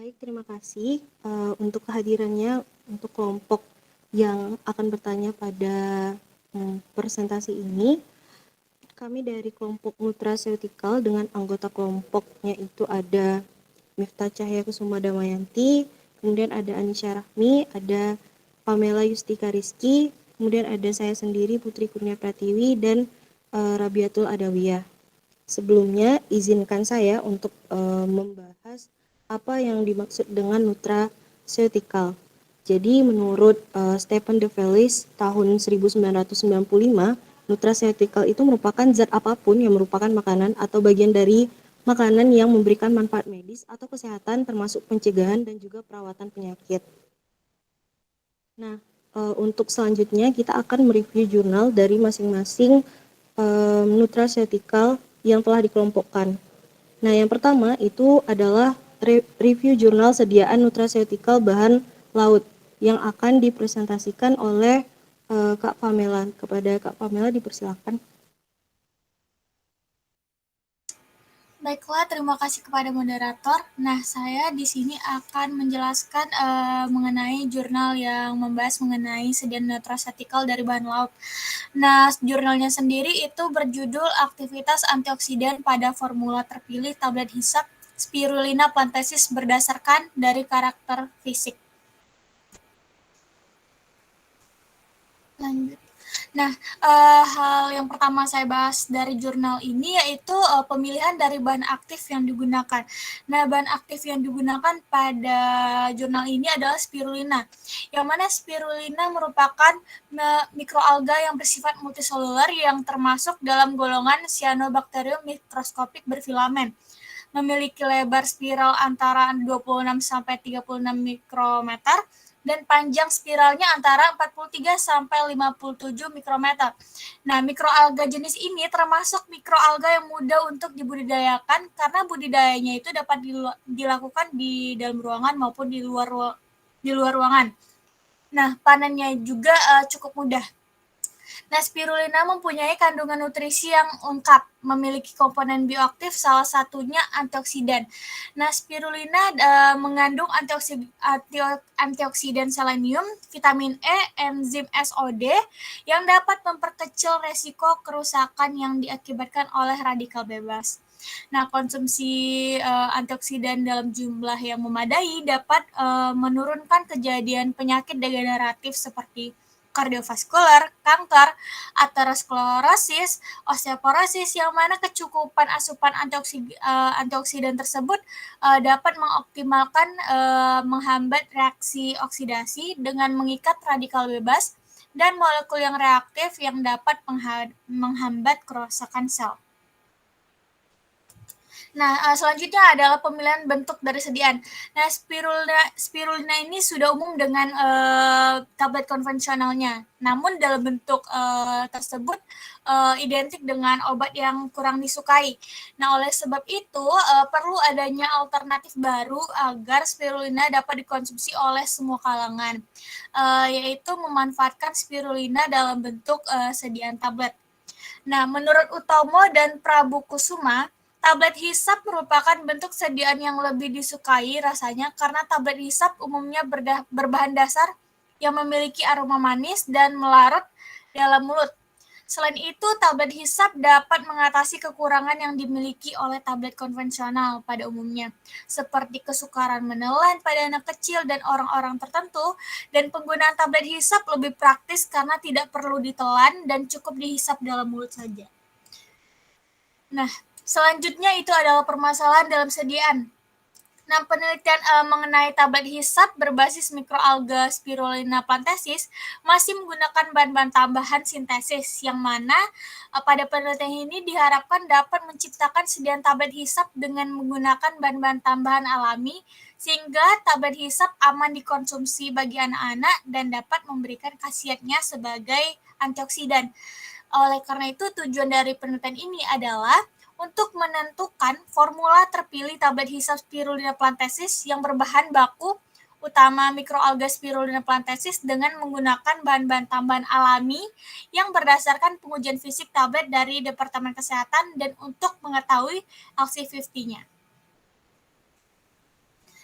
Baik, terima kasih untuk kehadirannya untuk kelompok yang akan bertanya pada presentasi ini. Kami dari kelompok nutraceutical dengan anggota kelompoknya itu ada Miftah Cahya Kusuma Damayanti, kemudian ada Anisha Rahmi, ada Pamela Yustika Rizky, kemudian ada saya sendiri Putri Kurnia Pratiwi dan Rabiatul Adawiyah. Sebelumnya izinkan saya untuk membahas apa yang dimaksud dengan nutraceutical. Jadi menurut Stephen De Vries tahun 1995, nutraceutical itu merupakan zat apapun yang merupakan makanan atau bagian dari makanan yang memberikan manfaat medis atau kesehatan termasuk pencegahan dan juga perawatan penyakit. Nah, untuk selanjutnya kita akan mereview jurnal dari masing-masing nutraceutical yang telah dikelompokkan. Nah, yang pertama itu adalah review jurnal sediaan nutraceutical bahan laut yang akan dipresentasikan oleh Kak Pamela. Kepada Kak Pamela dipersilakan. Baiklah, terima kasih kepada moderator. Nah, saya di sini akan menjelaskan mengenai jurnal yang membahas mengenai sediaan nutraceutical dari bahan laut. Nah, jurnalnya sendiri itu berjudul Aktivitas Antioksidan pada Formula Terpilih Tablet Hisap Spirulina plantensis berdasarkan dari karakter fisik. Lanjut. Nah, hal yang pertama saya bahas dari jurnal ini yaitu pemilihan dari bahan aktif yang digunakan. Nah, bahan aktif yang digunakan pada jurnal ini adalah spirulina, yang mana spirulina merupakan mikroalga yang bersifat multiseluler yang termasuk dalam golongan Cyanobacterium mikroskopik berfilamen, memiliki lebar spiral antara 26 sampai 36 mikrometer dan panjang spiralnya antara 43 sampai 57 mikrometer. Nah, mikroalga jenis ini termasuk mikroalga yang mudah untuk dibudidayakan karena budidayanya itu dapat dilakukan di dalam ruangan maupun di luar ruangan. Nah, panennya juga cukup mudah. Nah, spirulina mempunyai kandungan nutrisi yang lengkap, memiliki komponen bioaktif, salah satunya antioksidan. Nah, spirulina mengandung antioksidan selenium, vitamin E, enzim SOD, yang dapat memperkecil resiko kerusakan yang diakibatkan oleh radikal bebas. Nah, konsumsi antioksidan dalam jumlah yang memadai dapat menurunkan kejadian penyakit degeneratif seperti kardiovaskular, kanker, aterosklerosis, osteoporosis, yang mana kecukupan asupan antioksidan tersebut dapat mengoptimalkan menghambat reaksi oksidasi dengan mengikat radikal bebas dan molekul yang reaktif yang dapat menghambat kerusakan sel. Nah, selanjutnya adalah pemilihan bentuk dari sediaan. Nah, spirulina ini sudah umum dengan tablet konvensionalnya. Namun dalam bentuk tersebut identik dengan obat yang kurang disukai. Nah, oleh sebab itu perlu adanya alternatif baru agar spirulina dapat dikonsumsi oleh semua kalangan, yaitu memanfaatkan spirulina dalam bentuk sediaan tablet. Nah, menurut Utomo dan Prabu Kusuma, tablet hisap merupakan bentuk sediaan yang lebih disukai rasanya karena tablet hisap umumnya berbahan dasar yang memiliki aroma manis dan melarut dalam mulut. Selain itu, tablet hisap dapat mengatasi kekurangan yang dimiliki oleh tablet konvensional pada umumnya, seperti kesukaran menelan pada anak kecil dan orang-orang tertentu, dan penggunaan tablet hisap lebih praktis karena tidak perlu ditelan dan cukup dihisap dalam mulut saja. Nah, selanjutnya itu adalah permasalahan dalam sediaan. Nah, penelitian mengenai tablet hisap berbasis mikroalga Spirulina plantensis masih menggunakan bahan-bahan tambahan sintesis, yang mana pada penelitian ini diharapkan dapat menciptakan sediaan tablet hisap dengan menggunakan bahan-bahan tambahan alami, sehingga tablet hisap aman dikonsumsi bagi anak-anak dan dapat memberikan khasiatnya sebagai antioksidan. Oleh karena itu, tujuan dari penelitian ini adalah untuk menentukan formula terpilih tablet hisap Spirulina plantensis yang berbahan baku utama mikroalga Spirulina plantensis dengan menggunakan bahan-bahan tambahan alami yang berdasarkan pengujian fisik tablet dari Departemen Kesehatan dan untuk mengetahui LC50-nya.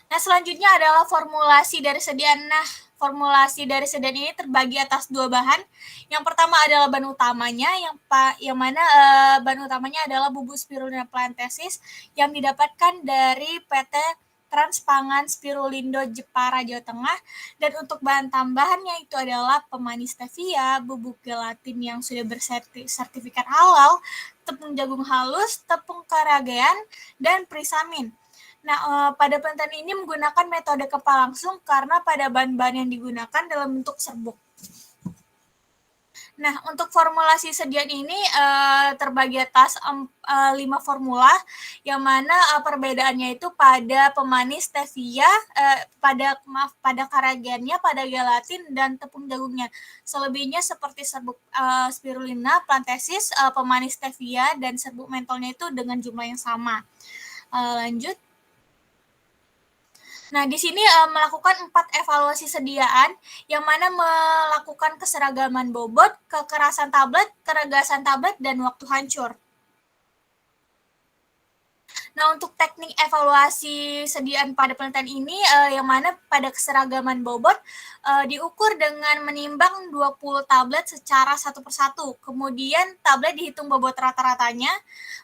Nah, selanjutnya adalah formulasi dari sediaan. Nah, formulasi dari sediaan ini terbagi atas dua bahan. Yang pertama adalah bahan utamanya, yang mana bahan utamanya adalah bubuk Spirulina plantensis yang didapatkan dari PT Transpangan Spirulindo Jepara Jawa Tengah, dan untuk bahan tambahannya itu adalah pemanis stevia, bubuk gelatin yang sudah bersertifikat halal, tepung jagung halus, tepung karagean, dan prisamin. Nah, pada penelitian ini menggunakan metode kepala langsung karena pada bahan-bahan yang digunakan dalam bentuk serbuk. Nah, untuk formulasi sediaan ini terbagi atas 5 formula, yang mana perbedaannya itu pada pemanis stevia, pada karagennya, pada gelatin, dan tepung jagungnya. Selebihnya seperti serbuk spirulina, plantensis, pemanis stevia, dan serbuk mentolnya itu dengan jumlah yang sama. Lanjut. Nah, di sini melakukan 4 evaluasi sediaan, yang mana melakukan keseragaman bobot, kekerasan tablet, keregasan tablet, dan waktu hancur. Nah, untuk teknik evaluasi sediaan pada penelitian ini, yang mana pada keseragaman bobot diukur dengan menimbang 20 tablet secara satu persatu. Kemudian tablet dihitung bobot rata-ratanya.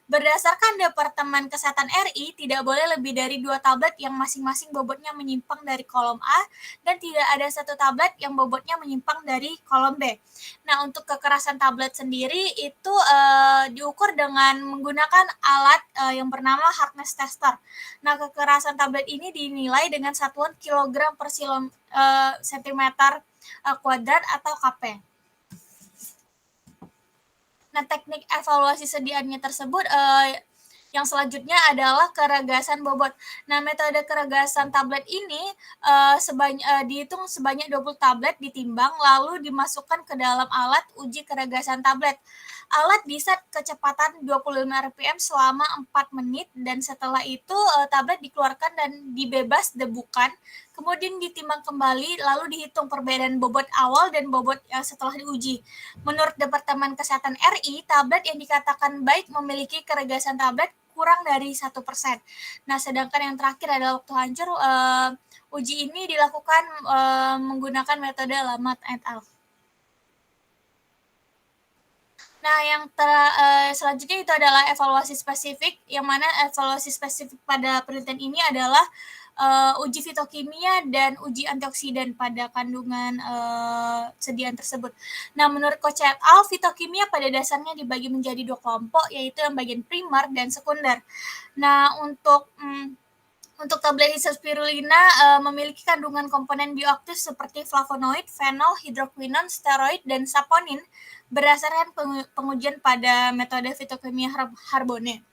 Berdasarkan Departemen Kesehatan RI, tidak boleh lebih dari 2 tablet yang masing-masing bobotnya menyimpang dari kolom A, dan tidak ada 1 tablet yang bobotnya menyimpang dari kolom B. Nah, untuk kekerasan tablet sendiri itu diukur dengan menggunakan alat yang bernama hardness tester. Nah, kekerasan tablet ini dinilai dengan satuan kilogram per sentimeter kuadrat atau kp. Nah, teknik evaluasi sediaannya tersebut yang selanjutnya adalah keregasan bobot. Nah, metode keregasan tablet ini dihitung sebanyak 20 tablet ditimbang lalu dimasukkan ke dalam alat uji keregasan tablet. Alat diset kecepatan 25 rpm selama 4 menit, dan setelah itu tablet dikeluarkan dan dibebas debukan, kemudian ditimbang kembali lalu dihitung perbedaan bobot awal dan bobot setelah diuji. Menurut Departemen Kesehatan RI, tablet yang dikatakan baik memiliki keregasan tablet kurang dari 1%. Nah, sedangkan yang terakhir adalah waktu hancur. Uji ini dilakukan menggunakan metode Lamat et al. Nah, yang selanjutnya itu adalah evaluasi spesifik, yang mana evaluasi spesifik pada penelitian ini adalah uji fitokimia dan uji antioksidan pada kandungan sediaan tersebut. Nah, menurut Koch et al, fitokimia pada dasarnya dibagi menjadi 2 kelompok, yaitu yang bagian primer dan sekunder. Nah, untuk tablet hisap spirulina memiliki kandungan komponen bioaktif seperti flavonoid, fenol, hidroquinon, steroid, dan saponin berdasarkan pengujian pada metode fitokimia Harbone.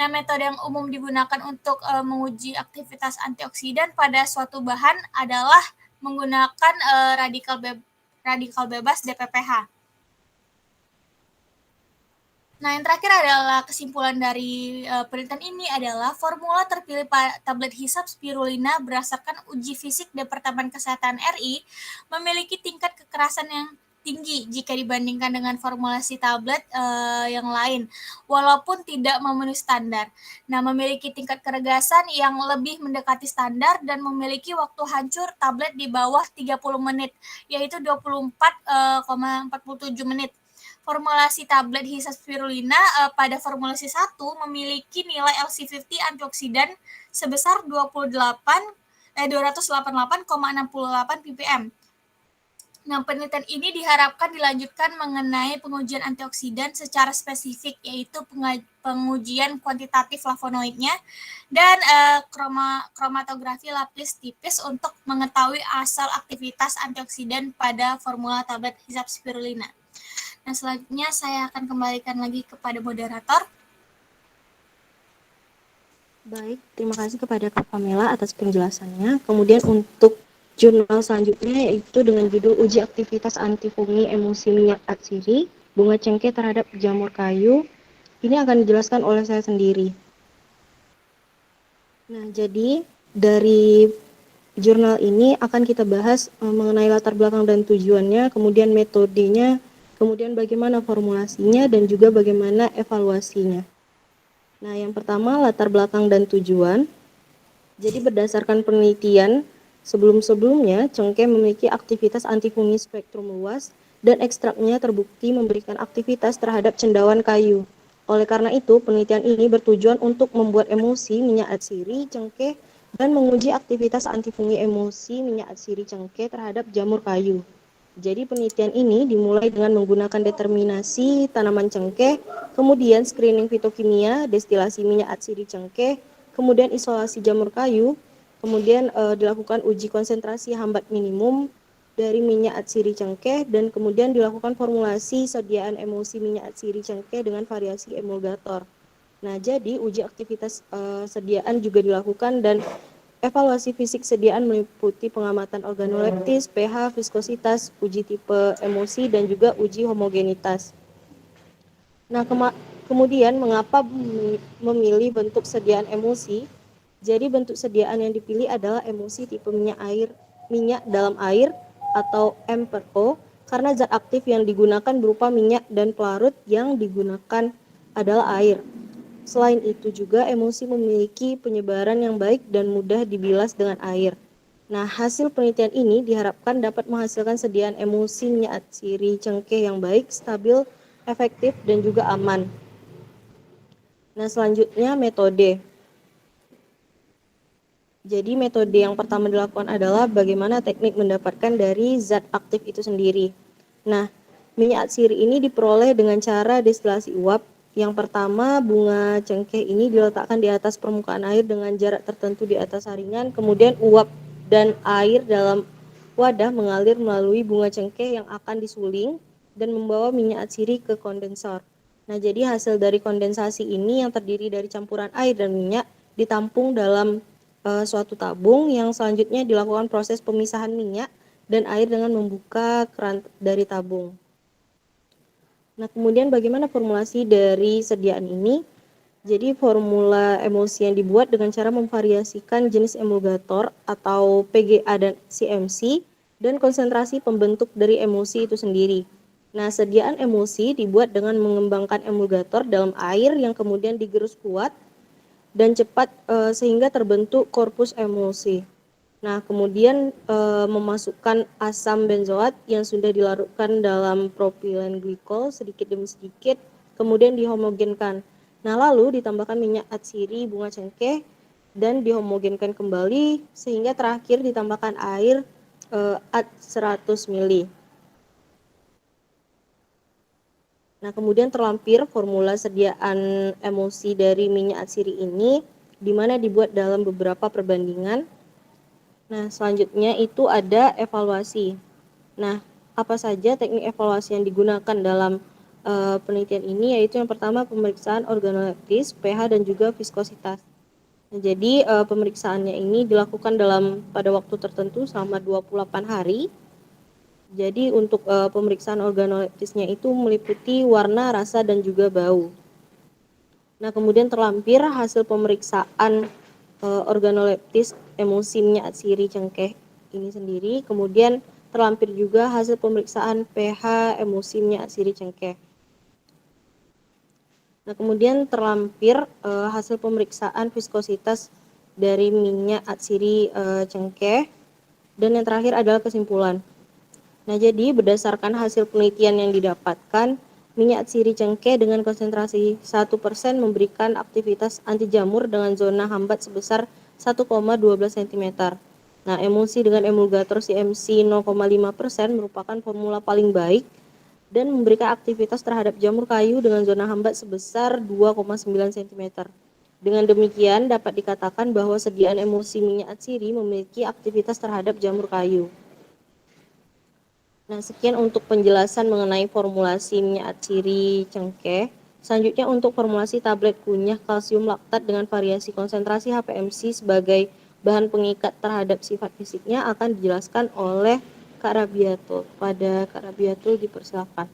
Nah, metode yang umum digunakan untuk menguji aktivitas antioksidan pada suatu bahan adalah menggunakan radikal bebas DPPH. Nah, yang terakhir adalah kesimpulan dari penelitian ini adalah formula terpilih tablet hisap spirulina berdasarkan uji fisik Departemen Kesehatan RI memiliki tingkat kekerasan yang tinggi jika dibandingkan dengan formulasi tablet yang lain, walaupun tidak memenuhi standar. Nah, memiliki tingkat keregasan yang lebih mendekati standar dan memiliki waktu hancur tablet di bawah 30 menit, yaitu 24,47 menit. Formulasi tablet hisap spirulina pada formulasi 1 memiliki nilai LC50 antioksidan sebesar 288,68 ppm. Nah, penelitian ini diharapkan dilanjutkan mengenai pengujian antioksidan secara spesifik, yaitu pengujian kuantitatif flavonoidnya dan kromatografi lapis tipis untuk mengetahui asal aktivitas antioksidan pada formula tablet hisap spirulina. Nah, selanjutnya saya akan kembalikan lagi kepada moderator. Baik, terima kasih kepada Kak Pamela atas penjelasannya. Kemudian untuk jurnal selanjutnya yaitu dengan judul Uji Aktivitas Antifungi Emulsi Minyak Atsiri Bunga Cengkeh Terhadap Jamur Kayu. Ini akan dijelaskan oleh saya sendiri. Nah, jadi dari jurnal ini akan kita bahas mengenai latar belakang dan tujuannya, kemudian metodenya, kemudian bagaimana formulasinya, dan juga bagaimana evaluasinya. Nah, yang pertama latar belakang dan tujuan. Jadi berdasarkan penelitian sebelum-sebelumnya, cengkeh memiliki aktivitas antifungi spektrum luas dan ekstraknya terbukti memberikan aktivitas terhadap cendawan kayu. Oleh karena itu, penelitian ini bertujuan untuk membuat emulsi minyak atsiri cengkeh dan menguji aktivitas antifungi emulsi minyak atsiri cengkeh terhadap jamur kayu. Jadi penelitian ini dimulai dengan menggunakan determinasi tanaman cengkeh, kemudian screening fitokimia, destilasi minyak atsiri cengkeh, kemudian isolasi jamur kayu, kemudian dilakukan uji konsentrasi hambat minimum dari minyak atsiri cengkeh, dan kemudian dilakukan formulasi sediaan emulsi minyak atsiri cengkeh dengan variasi emulgator. Nah, jadi uji aktivitas sediaan juga dilakukan dan evaluasi fisik sediaan meliputi pengamatan organoleptis, pH, viskositas, uji tipe emulsi, dan juga uji homogenitas. Nah, kemudian mengapa memilih bentuk sediaan emulsi? Jadi bentuk sediaan yang dipilih adalah emulsi tipe minyak dalam air atau M per O, karena zat aktif yang digunakan berupa minyak dan pelarut yang digunakan adalah air. Selain itu juga emulsi memiliki penyebaran yang baik dan mudah dibilas dengan air. Nah, hasil penelitian ini diharapkan dapat menghasilkan sediaan emulsi minyak atsiri cengkeh yang baik, stabil, efektif, dan juga aman. Nah, selanjutnya metode. Jadi metode yang pertama dilakukan adalah bagaimana teknik mendapatkan dari zat aktif itu sendiri. Nah, minyak atsiri ini diperoleh dengan cara destilasi uap. Yang pertama, bunga cengkeh ini diletakkan di atas permukaan air dengan jarak tertentu di atas saringan, kemudian uap dan air dalam wadah mengalir melalui bunga cengkeh yang akan disuling dan membawa minyak atsiri ke kondensor. Nah, jadi hasil dari kondensasi ini yang terdiri dari campuran air dan minyak ditampung dalam suatu tabung yang selanjutnya dilakukan proses pemisahan minyak dan air dengan membuka keran dari tabung. Nah, kemudian bagaimana formulasi dari sediaan ini? Jadi formula emulsi yang dibuat dengan cara memvariasikan jenis emulgator atau PGA dan CMC dan konsentrasi pembentuk dari emulsi itu sendiri. Nah, sediaan emulsi dibuat dengan mengembangkan emulgator dalam air yang kemudian digerus kuat dan cepat sehingga terbentuk korpus emulsi. Nah, kemudian memasukkan asam benzoat yang sudah dilarutkan dalam propilen glikol sedikit demi sedikit, kemudian dihomogenkan. Nah, lalu ditambahkan minyak atsiri bunga cengkeh dan dihomogenkan kembali sehingga terakhir ditambahkan air at 100 ml. Nah, kemudian terlampir formula sediaan emulsi dari minyak atsiri ini, di mana dibuat dalam beberapa perbandingan. Nah, selanjutnya itu ada evaluasi. Nah, apa saja teknik evaluasi yang digunakan dalam penelitian ini, yaitu yang pertama pemeriksaan organoleptis, pH, dan juga viskositas. Nah, jadi pemeriksaannya ini dilakukan pada waktu tertentu selama 28 hari. Jadi untuk pemeriksaan organoleptisnya itu meliputi warna, rasa, dan juga bau. Nah, kemudian terlampir hasil pemeriksaan organoleptis emulsi minyak atsiri cengkeh ini sendiri. Kemudian terlampir juga hasil pemeriksaan pH emulsi minyak atsiri cengkeh. Nah, kemudian terlampir hasil pemeriksaan viskositas dari minyak atsiri cengkeh. Dan yang terakhir adalah kesimpulan. Nah, jadi berdasarkan hasil penelitian yang didapatkan, minyak atsiri cengkeh dengan konsentrasi 1% memberikan aktivitas anti jamur dengan zona hambat sebesar 1,12 cm. Nah, emulsi dengan emulgator CMC 0,5% merupakan formula paling baik dan memberikan aktivitas terhadap jamur kayu dengan zona hambat sebesar 2,9 cm. Dengan demikian dapat dikatakan bahwa sediaan emulsi minyak atsiri memiliki aktivitas terhadap jamur kayu. Nah, sekian untuk penjelasan mengenai formulasi minyak atsiri cengkeh. Selanjutnya untuk formulasi tablet kunyah kalsium laktat dengan variasi konsentrasi HPMC sebagai bahan pengikat terhadap sifat fisiknya akan dijelaskan oleh Kak Rabiatul. Pada Kak Rabiatul dipersilakan.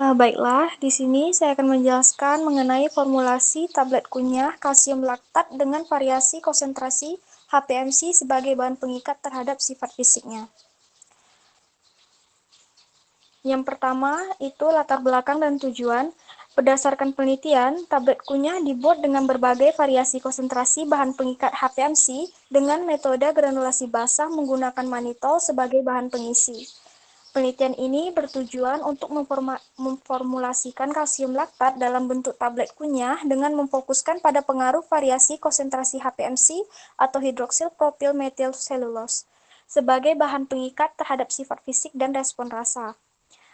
Baiklah, di sini saya akan menjelaskan mengenai formulasi tablet kunyah kalsium laktat dengan variasi konsentrasi HPMC sebagai bahan pengikat terhadap sifat fisiknya. Yang pertama itu latar belakang dan tujuan. Berdasarkan penelitian, tablet kunyah dibuat dengan berbagai variasi konsentrasi bahan pengikat HPMC dengan metode granulasi basah menggunakan manitol sebagai bahan pengisi. Penelitian ini bertujuan untuk memformulasikan kalsium laktat dalam bentuk tablet kunyah dengan memfokuskan pada pengaruh variasi konsentrasi HPMC atau hidroksil propil metil selulose sebagai bahan pengikat terhadap sifat fisik dan respon rasa.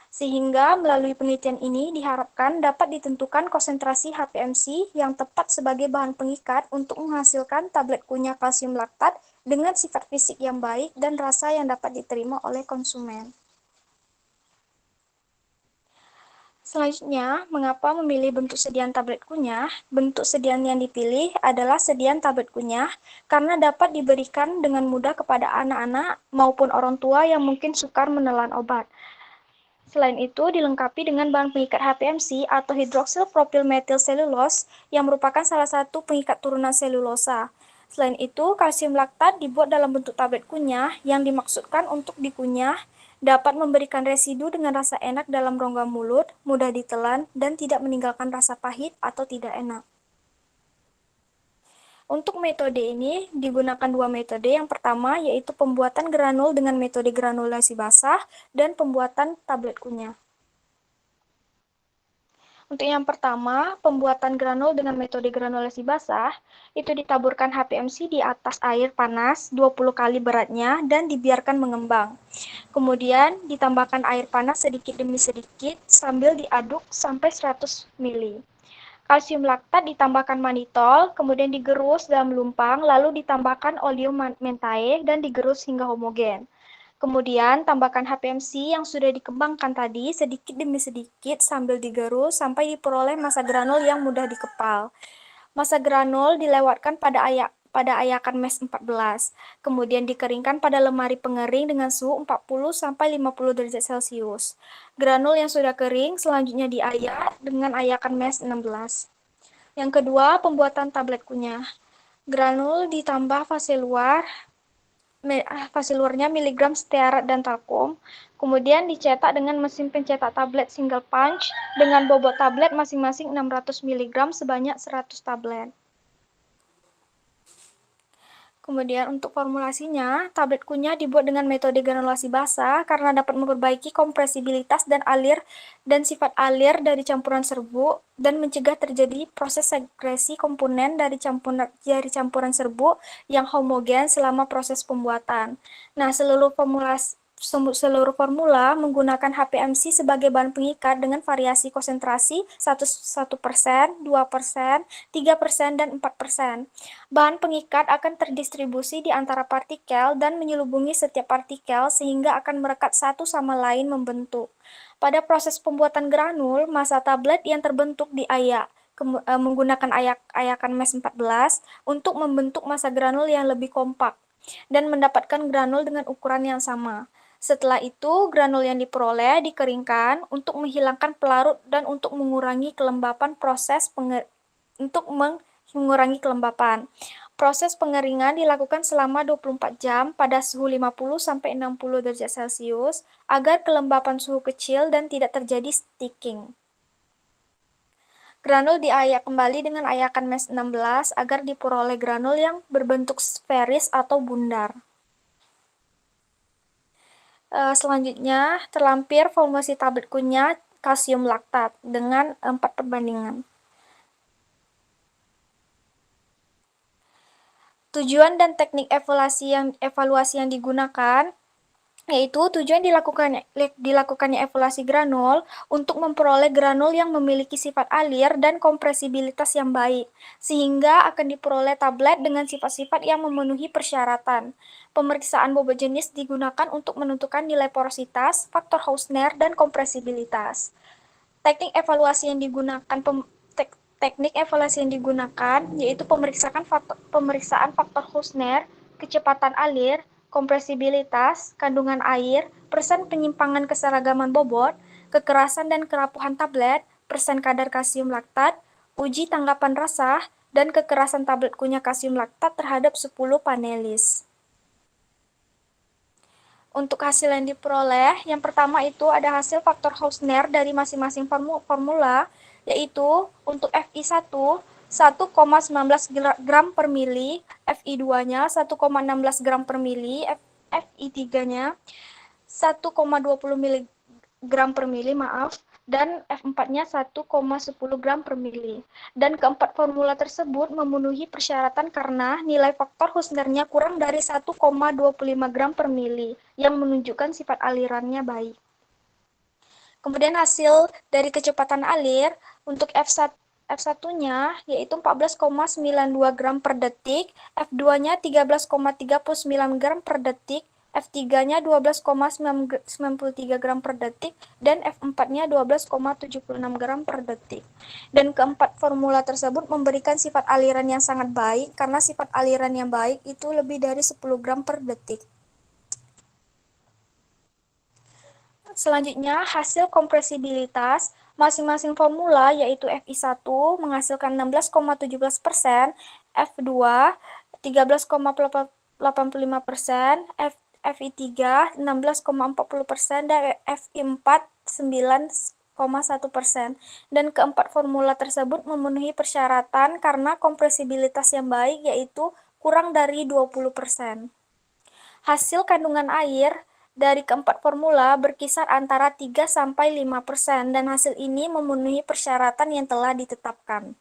Sehingga melalui penelitian ini diharapkan dapat ditentukan konsentrasi HPMC yang tepat sebagai bahan pengikat untuk menghasilkan tablet kunyah kalsium laktat dengan sifat fisik yang baik dan rasa yang dapat diterima oleh konsumen. Selanjutnya, mengapa memilih bentuk sediaan tablet kunyah? Bentuk sediaan yang dipilih adalah sediaan tablet kunyah karena dapat diberikan dengan mudah kepada anak-anak maupun orang tua yang mungkin sukar menelan obat. Selain itu, dilengkapi dengan bahan pengikat HPMC atau hidroksil propil metil selulose yang merupakan salah satu pengikat turunan selulosa. Selain itu, kalsium laktat dibuat dalam bentuk tablet kunyah yang dimaksudkan untuk dikunyah dapat memberikan residu dengan rasa enak dalam rongga mulut, mudah ditelan, dan tidak meninggalkan rasa pahit atau tidak enak. Untuk metode ini digunakan dua metode. Yang pertama yaitu pembuatan granul dengan metode granulasi basah dan pembuatan tablet kunyah. Untuk yang pertama, pembuatan granul dengan metode granulasi basah, itu ditaburkan HPMC di atas air panas 20 kali beratnya dan dibiarkan mengembang. Kemudian ditambahkan air panas sedikit demi sedikit sambil diaduk sampai 100 ml. Kalsium laktat ditambahkan manitol, kemudian digerus dalam lumpang, lalu ditambahkan oleum mentae dan digerus hingga homogen. Kemudian tambahkan HPMC yang sudah dikembangkan tadi sedikit demi sedikit sambil digerus sampai diperoleh massa granul yang mudah dikepal. Massa granul dilewatkan pada ayakan mes 14. Kemudian dikeringkan pada lemari pengering dengan suhu 40-50 derajat Celcius. Granul yang sudah kering selanjutnya diayak dengan ayakan mes 16. Yang kedua, pembuatan tablet kunyah. Granul ditambah fase luarnya miligram stearat dan talkum. Kemudian dicetak dengan mesin pencetak tablet single punch dengan bobot tablet masing-masing 600 mg sebanyak 100 tablet. Kemudian untuk formulasinya, tablet kunyah dibuat dengan metode granulasi basah karena dapat memperbaiki kompresibilitas dan sifat alir dari campuran serbuk dan mencegah terjadi proses segresi komponen dari campuran serbuk yang homogen selama proses pembuatan. Nah, seluruh formula menggunakan HPMC sebagai bahan pengikat dengan variasi konsentrasi 1%, 2%, 3%, dan 4%. Bahan pengikat akan terdistribusi di antara partikel dan menyelubungi setiap partikel sehingga akan merekat satu sama lain membentuk. Pada proses pembuatan granul, massa tablet yang terbentuk diayak menggunakan ayakan mes 14 untuk membentuk massa granul yang lebih kompak dan mendapatkan granul dengan ukuran yang sama. Setelah itu, granul yang diperoleh dikeringkan untuk menghilangkan pelarut dan untuk mengurangi kelembapan Proses pengeringan dilakukan selama 24 jam pada suhu 50-60 derajat Celcius agar kelembapan suhu kecil dan tidak terjadi sticking. Granul diayak kembali dengan ayakan mes 16 agar diperoleh granul yang berbentuk sferis atau bundar. Selanjutnya, terlampir formulasi tablet kunyah kalsium laktat dengan 4 perbandingan. Tujuan dan teknik evaluasi yang digunakan yaitu tujuan dilakukannya evaluasi granul untuk memperoleh granul yang memiliki sifat alir dan kompresibilitas yang baik, sehingga akan diperoleh tablet dengan sifat-sifat yang memenuhi persyaratan. Pemeriksaan bobot jenis digunakan untuk menentukan nilai porositas, faktor Hausner, dan kompresibilitas. Teknik evaluasi yang digunakan yaitu pemeriksaan faktor Hausner, kecepatan alir, kompresibilitas, kandungan air, persen penyimpangan keseragaman bobot, kekerasan dan kerapuhan tablet, persen kadar kalsium laktat, uji tanggapan rasa, dan kekerasan tablet kunyah kalsium laktat terhadap 10 panelis. Untuk hasil yang diperoleh, yang pertama itu ada hasil faktor Hausner dari masing-masing formula yaitu untuk FI1 1,19 gram per mili, FI2-nya 1,16 gram per mili, FI3-nya 1,20 gram per mili, dan F4-nya 1,10 gram per mili. Dan keempat formula tersebut memenuhi persyaratan karena nilai faktor Husnernya kurang dari 1,25 gram per mili, yang menunjukkan sifat alirannya baik. Kemudian hasil dari kecepatan alir untuk F1-nya yaitu 14,92 gram per detik, F2-nya 13,39 gram per detik, F3-nya 12,93 gram per detik, dan F4-nya 12,76 gram per detik. Dan keempat formula tersebut memberikan sifat aliran yang sangat baik, karena sifat aliran yang baik itu lebih dari 10 gram per detik. Selanjutnya, hasil kompresibilitas masing-masing formula yaitu FI1 menghasilkan 16,17%, F2 13,85%, FI3 16,40%, dan FI4 9,1%. Dan keempat formula tersebut memenuhi persyaratan karena kompresibilitas yang baik yaitu kurang dari 20%. Hasil kandungan air dari keempat formula berkisar antara 3-5% dan hasil ini memenuhi persyaratan yang telah ditetapkan.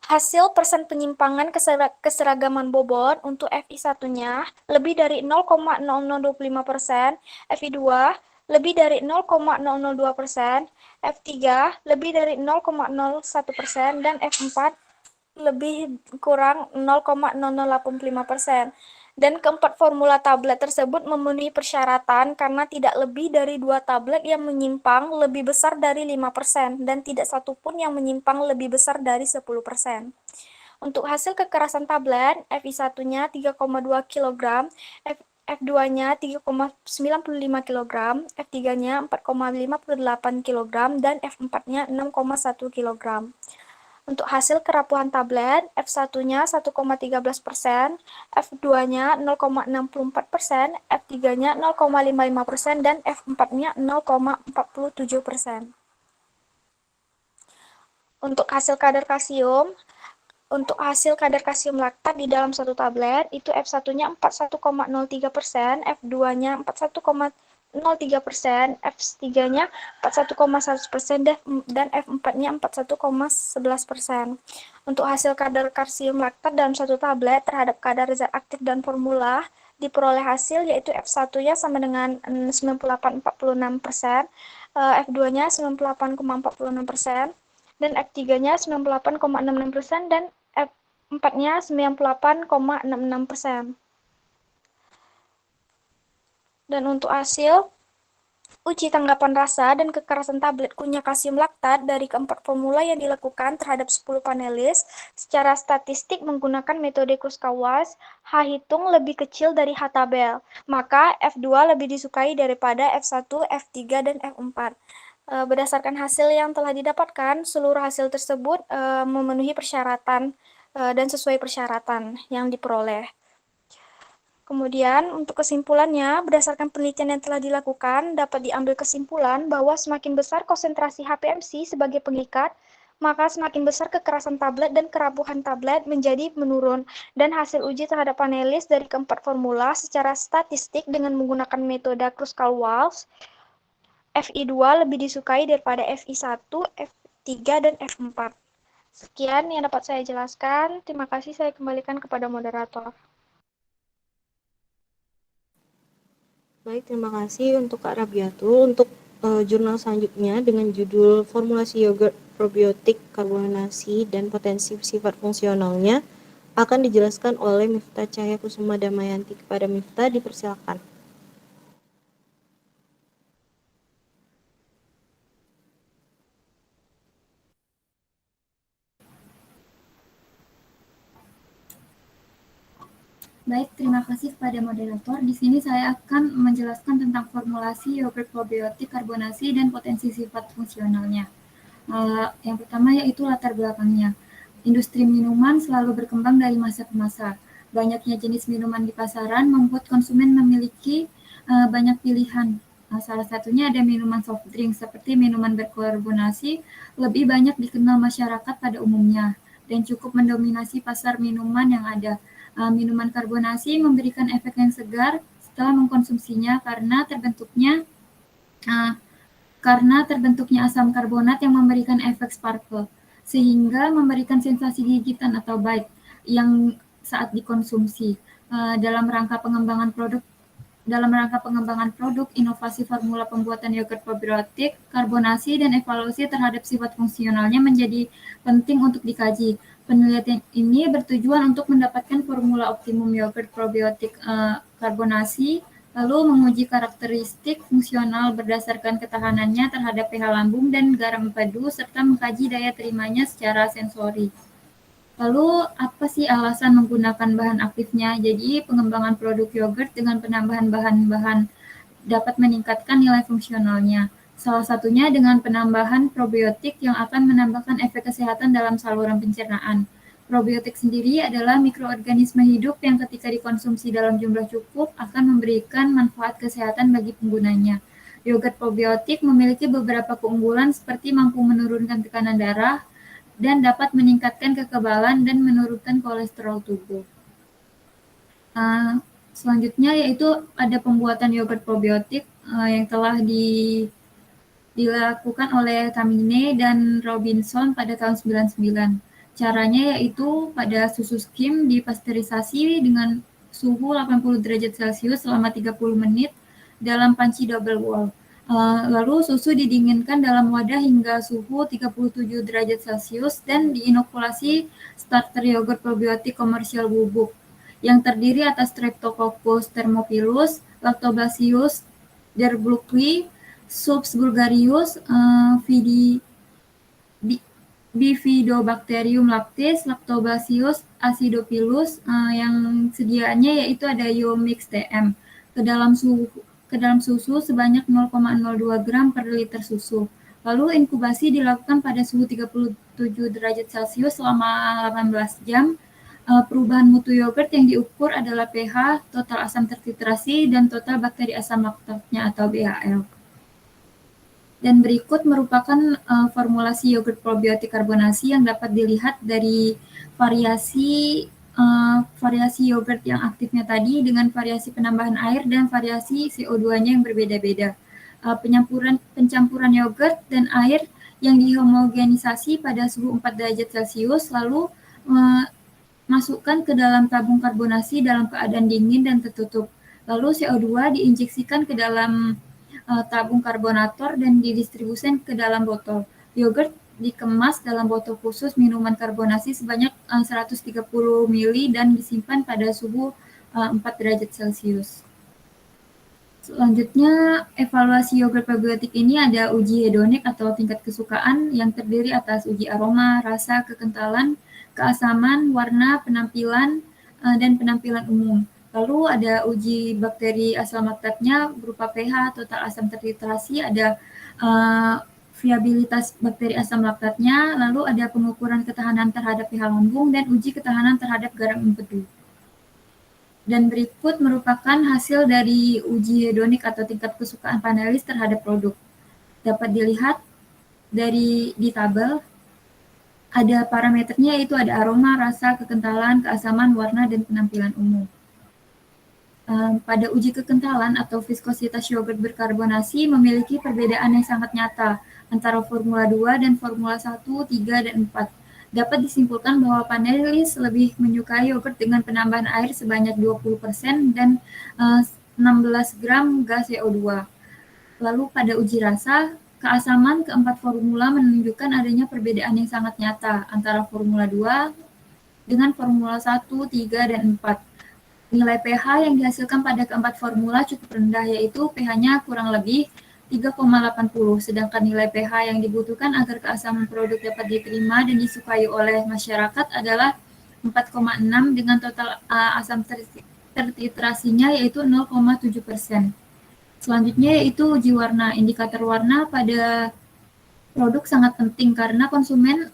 Hasil persen penyimpangan keseragaman bobot untuk FI1-nya lebih dari 0,0025%, FI2 lebih dari 0,002%, F3 lebih dari 0,01%, dan F4 lebih kurang 0,0085%. Dan keempat formula tablet tersebut memenuhi persyaratan karena tidak lebih dari 2 tablet yang menyimpang lebih besar dari 5% dan tidak satupun yang menyimpang lebih besar dari 10%. Untuk hasil kekerasan tablet, FI1-nya 3,2 kg, F2-nya 3,95 kg, F3-nya 4,58 kg, dan F4-nya 6,1 kg. Untuk hasil kerapuhan tablet, F1-nya 1,13%, F2-nya 0,64%, F3-nya 0,55%, dan F4-nya 0,47%. Untuk hasil kadar kasium laktat di dalam satu tablet, itu F1-nya 41,03%, F2-nya 41,03%, F3-nya 41,1%, dan F4-nya 41,11%. Untuk hasil kadar kalsium laktat dalam satu tablet terhadap kadar zat aktif dan formula, diperoleh hasil yaitu F1-nya sama dengan 98,46%, F2-nya 98,46%, dan F3-nya 98,66%, dan F4-nya 98,66%. Dan untuk hasil uji tanggapan rasa dan kekerasan tablet kunyah kalsium laktat dari keempat formula yang dilakukan terhadap 10 panelis secara statistik menggunakan metode Kruskal-Walsh, H hitung lebih kecil dari H tabel, maka F2 lebih disukai daripada F1, F3, dan F4. Berdasarkan hasil yang telah didapatkan, seluruh hasil tersebut memenuhi persyaratan dan sesuai persyaratan yang diperoleh. Kemudian, untuk kesimpulannya, berdasarkan penelitian yang telah dilakukan, dapat diambil kesimpulan bahwa semakin besar konsentrasi HPMC sebagai pengikat, maka semakin besar kekerasan tablet dan kerapuhan tablet menjadi menurun. Dan hasil uji terhadap panelis dari keempat formula secara statistik dengan menggunakan metode Kruskal-Walsh, FI2 lebih disukai daripada FI1, F3, dan F4. Sekian yang dapat saya jelaskan. Terima kasih, saya kembalikan kepada moderator. Baik, terima kasih untuk Kak Rabiatul. Untuk jurnal selanjutnya dengan judul Formulasi Yogurt Probiotik Karbonasi dan Potensi Sifat Fungsionalnya akan dijelaskan oleh Miftah Cahya Kusuma Damayanti. Kepada Miftah, dipersilakan. Baik, terima kasih kepada moderator. Di sini saya akan menjelaskan tentang formulasi yogurt probiotik karbonasi dan potensi sifat fungsionalnya. Yang pertama yaitu latar belakangnya. Industri minuman selalu berkembang dari masa ke masa. Banyaknya jenis minuman di pasaran membuat konsumen memiliki banyak pilihan. Salah satunya ada minuman soft drink seperti minuman berkarbonasi lebih banyak dikenal masyarakat pada umumnya dan cukup mendominasi pasar minuman yang ada. Minuman karbonasi memberikan efek yang segar setelah mengkonsumsinya uh, karena terbentuknya asam karbonat yang memberikan efek sparkle, sehingga memberikan sensasi gigitan atau bite yang saat dikonsumsi. Dalam rangka pengembangan produk, inovasi formula pembuatan yogurt probiotik, karbonasi, dan evaluasi terhadap sifat fungsionalnya menjadi penting untuk dikaji. Penelitian ini bertujuan untuk mendapatkan formula optimum yogurt probiotik karbonasi, lalu menguji karakteristik fungsional berdasarkan ketahanannya terhadap pH lambung dan garam empedu, serta mengkaji daya terimanya secara sensori. Lalu, apa sih alasan menggunakan bahan aktifnya? Jadi, pengembangan produk yogurt dengan penambahan bahan-bahan dapat meningkatkan nilai fungsionalnya. Salah satunya dengan penambahan probiotik yang akan menambahkan efek kesehatan dalam saluran pencernaan. Probiotik sendiri adalah mikroorganisme hidup yang ketika dikonsumsi dalam jumlah cukup akan memberikan manfaat kesehatan bagi penggunanya. Yogurt probiotik memiliki beberapa keunggulan seperti mampu menurunkan tekanan darah, dan dapat meningkatkan kekebalan dan menurunkan kolesterol tubuh. Selanjutnya yaitu ada pembuatan yogurt probiotik yang telah dilakukan oleh Kamine dan Robinson pada tahun 99. Caranya yaitu pada susu skim dipasteurisasi dengan suhu 80 derajat Celcius selama 30 menit dalam panci double wall. Lalu susu didinginkan dalam wadah hingga suhu 37 derajat Celcius dan diinokulasi starter yogurt probiotik komersial bubuk yang terdiri atas Streptococcus thermophilus, Lactobacillus derblucui, Subs bulgarius, Bifidobacterium lactis, Lactobacillus acidophilus, yang sediaannya yaitu ada Yomix TM ke dalam susu sebanyak 0,02 gram per liter susu. Lalu inkubasi dilakukan pada suhu 37 derajat Celcius selama 18 jam. Perubahan mutu yogurt yang diukur adalah pH, total asam terfiltrasi, dan total bakteri asam laktatnya atau BAL. Dan berikut merupakan formulasi yogurt probiotik karbonasi yang dapat dilihat dari variasi yogurt yang aktifnya tadi dengan variasi penambahan air dan variasi CO2-nya yang berbeda-beda. Pencampuran yogurt dan air yang dihomogenisasi pada suhu 4 derajat Celcius lalu masukkan ke dalam tabung karbonasi dalam keadaan dingin dan tertutup. Lalu CO2 diinjeksikan ke dalam tabung karbonator dan didistribusikan ke dalam botol. Yogurt dikemas dalam botol khusus minuman karbonasi sebanyak 130 ml dan disimpan pada suhu 4 derajat Celcius. Selanjutnya, evaluasi yogurt probiotik ini ada uji hedonik atau tingkat kesukaan yang terdiri atas uji aroma, rasa, kekentalan, keasaman, warna, penampilan, dan penampilan umum. Lalu ada uji bakteri asam laktatnya berupa pH, total asam terfiltrasi, ada viabilitas bakteri asam laktatnya, lalu ada pengukuran ketahanan terhadap pH lambung, dan uji ketahanan terhadap garam empedu. Dan berikut merupakan hasil dari uji hedonik atau tingkat kesukaan panelis terhadap produk. Dapat dilihat di tabel, ada parameternya yaitu ada aroma, rasa, kekentalan, keasaman, warna, dan penampilan umum. Pada uji kekentalan atau viskositas yogurt berkarbonasi memiliki perbedaan yang sangat nyata antara Formula 2 dan Formula 1, 3, dan 4. Dapat disimpulkan bahwa panelis lebih menyukai yogurt dengan penambahan air sebanyak 20% dan 16 gram gas CO2. Lalu pada uji rasa, keasaman keempat formula menunjukkan adanya perbedaan yang sangat nyata antara Formula 2 dengan Formula 1, 3, dan 4. Nilai pH yang dihasilkan pada keempat formula cukup rendah, yaitu pH-nya kurang lebih 3,80, sedangkan nilai pH yang dibutuhkan agar keasaman produk dapat diterima dan disukai oleh masyarakat adalah 4,6 dengan total asam tertitrasinya yaitu 0,7%. Selanjutnya yaitu uji warna. Indikator warna pada produk sangat penting karena konsumen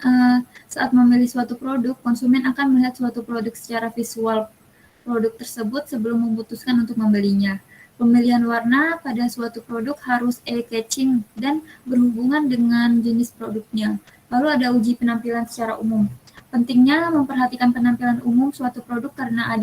saat memilih suatu produk, konsumen akan melihat suatu produk secara visual produk tersebut sebelum memutuskan untuk membelinya. Pemilihan warna pada suatu produk harus eye-catching dan berhubungan dengan jenis produknya. Lalu ada uji penampilan secara umum. Pentingnya memperhatikan penampilan umum suatu produk karena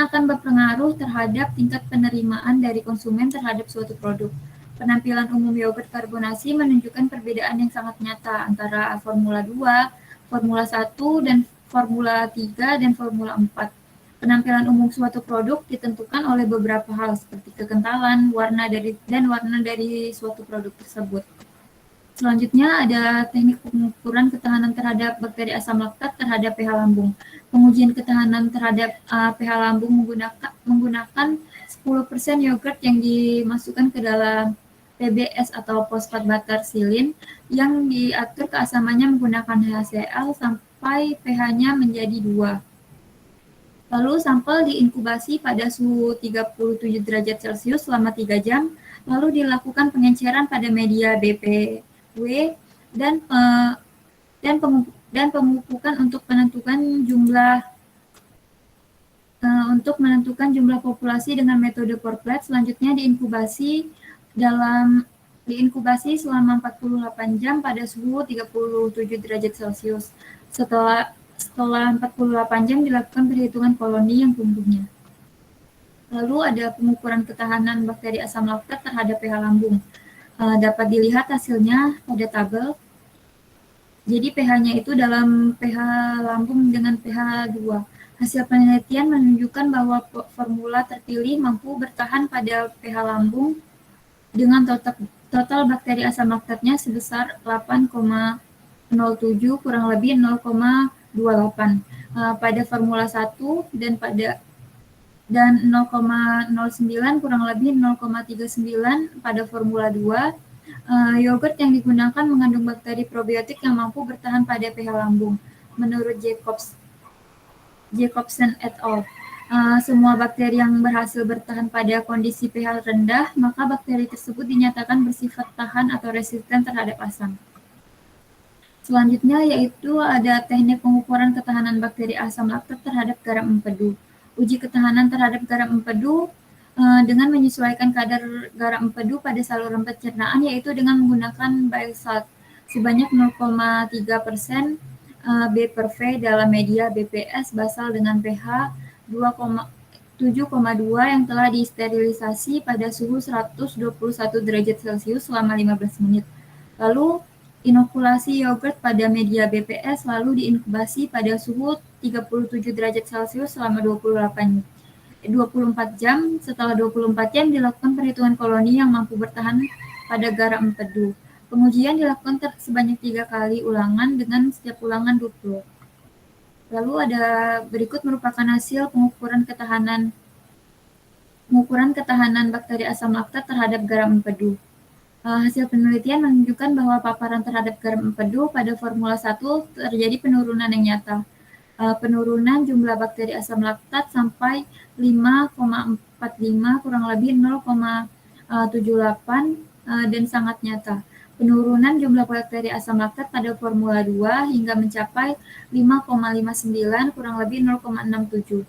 akan berpengaruh terhadap tingkat penerimaan dari konsumen terhadap suatu produk. Penampilan umum yogurt karbonasi menunjukkan perbedaan yang sangat nyata antara Formula 2, Formula 1, dan Formula 3, dan Formula 4. Penampilan umum suatu produk ditentukan oleh beberapa hal seperti kekentalan, warna dari suatu produk tersebut. Selanjutnya ada teknik pengukuran ketahanan terhadap bakteri asam laktat terhadap pH lambung. Pengujian ketahanan terhadap pH lambung menggunakan 10% yogurt yang dimasukkan ke dalam PBS atau fosfat butter silin yang diatur keasamannya menggunakan HCl sampai pH-nya menjadi 2. Lalu sampel diinkubasi pada suhu 37 derajat Celcius selama 3 jam, lalu dilakukan pengenceran pada media BPW dan pemupukan untuk menentukan jumlah populasi dengan metode pour plate. Selanjutnya diinkubasi selama 48 jam pada suhu 37 derajat Celcius. Setelah 48 jam dilakukan perhitungan koloni yang tumbuhnya. Lalu ada pengukuran ketahanan bakteri asam laktat terhadap pH lambung. Dapat dilihat hasilnya pada tabel. Jadi pH-nya itu dalam pH lambung dengan pH 2. Hasil penelitian menunjukkan bahwa formula terpilih mampu bertahan pada pH lambung dengan total bakteri asam laktatnya sebesar 8,07 kurang lebih 0,28 pada Formula 1 dan 0,09 kurang lebih 0,39 pada Formula 2. Yogurt yang digunakan mengandung bakteri probiotik yang mampu bertahan pada pH lambung. Menurut Jacobsen et al. Semua bakteri yang berhasil bertahan pada kondisi pH rendah, maka bakteri tersebut dinyatakan bersifat tahan atau resisten terhadap asam. Selanjutnya yaitu ada teknik pengukuran ketahanan bakteri asam laktat terhadap garam empedu. Uji ketahanan terhadap garam empedu dengan menyesuaikan kadar garam empedu pada saluran pencernaan, yaitu dengan menggunakan bile salt sebanyak 0,3% B per V dalam media BPS basal dengan pH 7,2 yang telah disterilisasi pada suhu 121 derajat Celcius selama 15 menit. Lalu inokulasi yogurt pada media BPS lalu diinkubasi pada suhu 37 derajat Celcius selama 24 jam. Setelah 24 jam dilakukan perhitungan koloni yang mampu bertahan pada garam empedu. Pengujian dilakukan sebanyak 3 kali ulangan dengan setiap ulangan 20. Lalu ada berikut merupakan hasil pengukuran ketahanan bakteri asam laktat terhadap garam empedu. Hasil penelitian menunjukkan bahwa paparan terhadap garam empedu pada Formula 1 terjadi penurunan yang nyata. Penurunan jumlah bakteri asam laktat sampai 5,45 kurang lebih 0,78 dan sangat nyata. Penurunan jumlah bakteri asam laktat pada Formula 2 hingga mencapai 5,59 kurang lebih 0,67.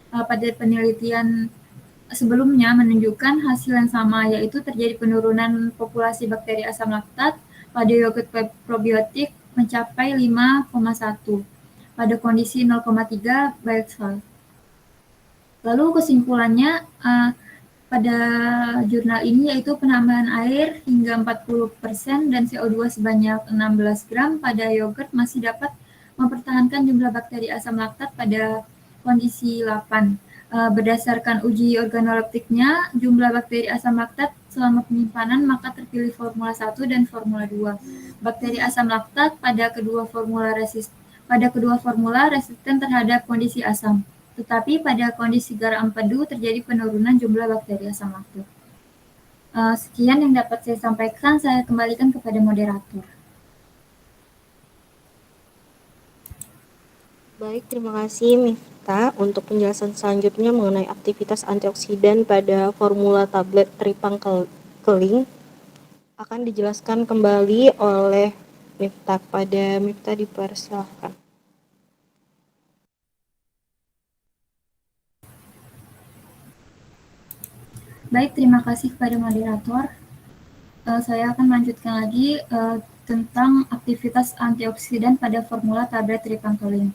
Pada penelitian sebelumnya menunjukkan hasil yang sama, yaitu terjadi penurunan populasi bakteri asam laktat pada yogurt probiotik mencapai 5,1 pada kondisi 0,3 bile salt. Lalu kesimpulannya pada jurnal ini yaitu penambahan air hingga 40% dan CO2 sebanyak 16 gram pada yogurt masih dapat mempertahankan jumlah bakteri asam laktat pada kondisi 8. Berdasarkan uji organoleptiknya, jumlah bakteri asam laktat selama penyimpanan maka terpilih Formula 1 dan Formula 2. Bakteri asam laktat pada kedua formula resisten terhadap kondisi asam. Tetapi pada kondisi garam empedu terjadi penurunan jumlah bakteri asam laktat. Sekian yang dapat saya sampaikan, saya kembalikan kepada moderator. Baik, terima kasih Miftah untuk penjelasan selanjutnya mengenai aktivitas antioksidan pada formula tablet Tripang Keling akan dijelaskan kembali oleh Miftah. Pada Miftah dipersilakan. Baik, terima kasih kepada moderator. Saya akan melanjutkan lagi tentang aktivitas antioksidan pada formula tablet tripangkeling.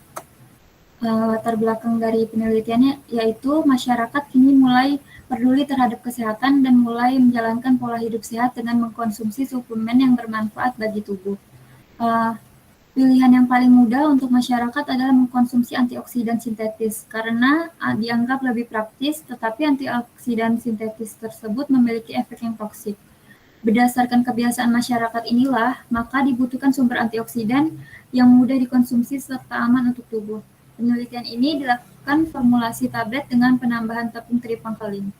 Latar belakang dari penelitiannya yaitu masyarakat kini mulai peduli terhadap kesehatan dan mulai menjalankan pola hidup sehat dengan mengkonsumsi suplemen yang bermanfaat bagi tubuh. Pilihan yang paling mudah untuk masyarakat adalah mengkonsumsi antioksidan sintetis karena dianggap lebih praktis, tetapi antioksidan sintetis tersebut memiliki efek yang toksik. Berdasarkan kebiasaan masyarakat inilah, maka dibutuhkan sumber antioksidan yang mudah dikonsumsi serta aman untuk tubuh. Penelitian ini dilakukan formulasi tablet dengan penambahan tepung tripangkeling.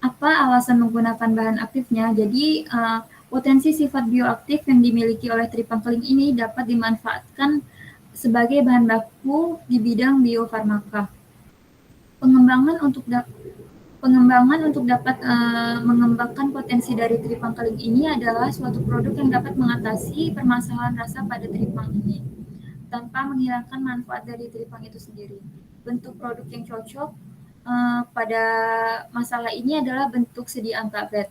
Apa alasan menggunakan bahan aktifnya? Jadi, potensi sifat bioaktif yang dimiliki oleh tripangkeling ini dapat dimanfaatkan sebagai bahan baku di bidang biofarmaka. Pengembangan untuk dapat mengembangkan potensi dari tripangkeling ini adalah suatu produk yang dapat mengatasi permasalahan rasa pada tripang ini tanpa menghilangkan manfaat dari tripang itu sendiri. Bentuk produk yang cocok pada masalah ini adalah bentuk sediaan tablet.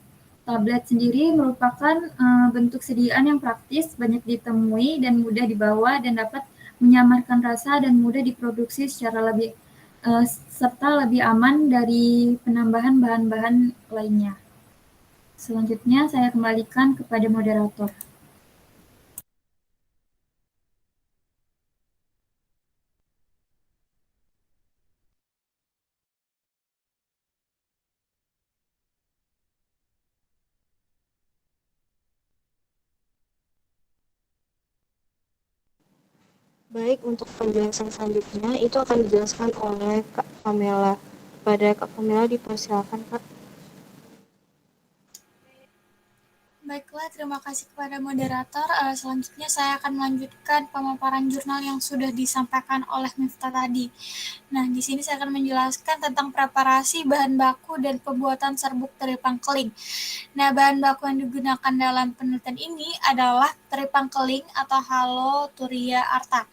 Tablet sendiri merupakan bentuk sediaan yang praktis, banyak ditemui dan mudah dibawa dan dapat menyamarkan rasa dan mudah diproduksi secara lebih serta lebih aman dari penambahan bahan-bahan lainnya. Selanjutnya saya kembalikan kepada moderator. Baik, untuk penjelasan selanjutnya itu akan dijelaskan oleh Kak Pamela. Pada Kak Pamela dipersilakan, Kak. Baiklah, terima kasih kepada moderator. Selanjutnya saya akan melanjutkan pemaparan jurnal yang sudah disampaikan oleh Miftah tadi. Nah, di sini saya akan menjelaskan tentang preparasi bahan baku dan pembuatan serbuk tripangkeling. Nah, bahan baku yang digunakan dalam penelitian ini adalah tripangkeling atau Haloturia arta.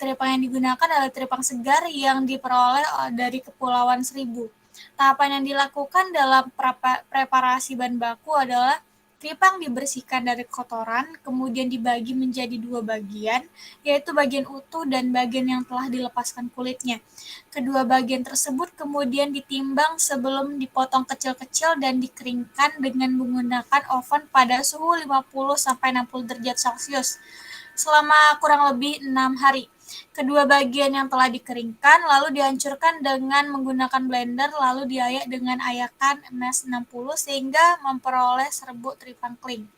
Tripang yang digunakan adalah tripang segar yang diperoleh dari Kepulauan Seribu. Tahapan yang dilakukan dalam preparasi bahan baku adalah tripang dibersihkan dari kotoran, kemudian dibagi menjadi 2 bagian, yaitu bagian utuh dan bagian yang telah dilepaskan kulitnya. Kedua bagian tersebut kemudian ditimbang sebelum dipotong kecil-kecil dan dikeringkan dengan menggunakan oven pada suhu 50-60 derajat Celcius selama kurang lebih 6 hari. Kedua bagian yang telah dikeringkan lalu dihancurkan dengan menggunakan blender lalu diayak dengan ayakan MS 60 sehingga memperoleh serbuk tripangkeling.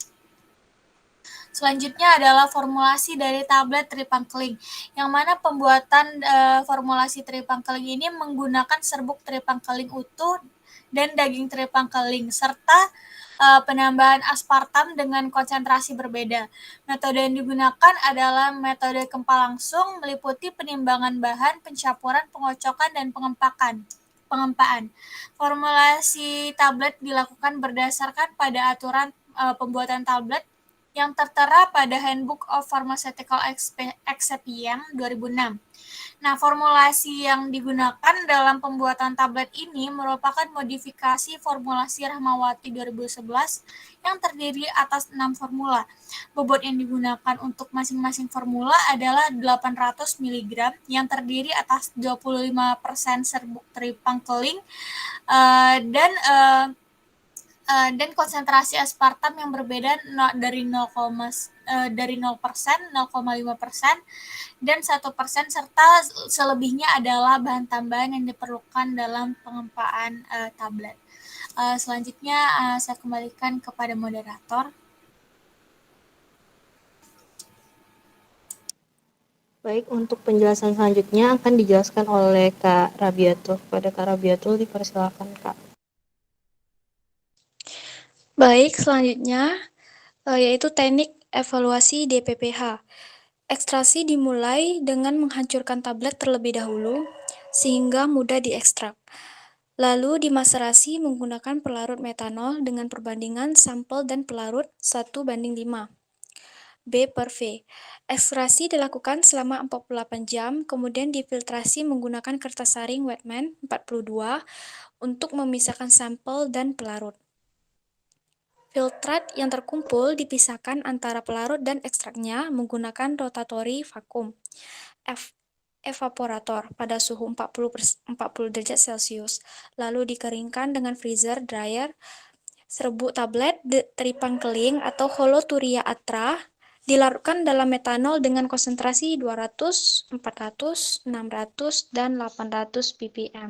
Selanjutnya adalah formulasi dari tablet tripangkeling, yang mana pembuatan formulasi tripangkeling ini menggunakan serbuk tripangkeling utuh dan daging tripangkeling serta penambahan aspartam dengan konsentrasi berbeda. Metode yang digunakan adalah metode kempal langsung, meliputi penimbangan bahan, pencampuran, pengocokan, dan pengempaan. Formulasi tablet dilakukan berdasarkan pada aturan pembuatan tablet yang tertera pada Handbook of Pharmaceutical Excipient 2006. Nah, formulasi yang digunakan dalam pembuatan tablet ini merupakan modifikasi formulasi Rahmawati 2011 yang terdiri atas 6 formula. Bobot yang digunakan untuk masing-masing formula adalah 800 mg yang terdiri atas 25% serbuk tripangkeling dan konsentrasi aspartam yang berbeda dari 0%, 0,5%, dan 1% serta selebihnya adalah bahan tambahan yang diperlukan dalam pengempaan tablet. Selanjutnya saya kembalikan kepada moderator. Baik, untuk penjelasan selanjutnya akan dijelaskan oleh Kak Rabiatul. Pada Kak Rabiatul dipersilakan, Kak. Baik, selanjutnya yaitu teknik evaluasi DPPH. Ekstraksi dimulai dengan menghancurkan tablet terlebih dahulu sehingga mudah diekstrak. Lalu dimaserasi menggunakan pelarut metanol dengan perbandingan sampel dan pelarut 1:5. B per V. Ekstraksi dilakukan selama 48 jam, kemudian difiltrasi menggunakan kertas saring Wetman 42 untuk memisahkan sampel dan pelarut. Filtrat yang terkumpul dipisahkan antara pelarut dan ekstraknya menggunakan rotatory vakum evaporator pada suhu 40 derajat Celcius, lalu dikeringkan dengan freezer dryer. Serbuk tablet teripang keling atau holoturia atra dilarutkan dalam metanol dengan konsentrasi 200, 400, 600, dan 800 ppm.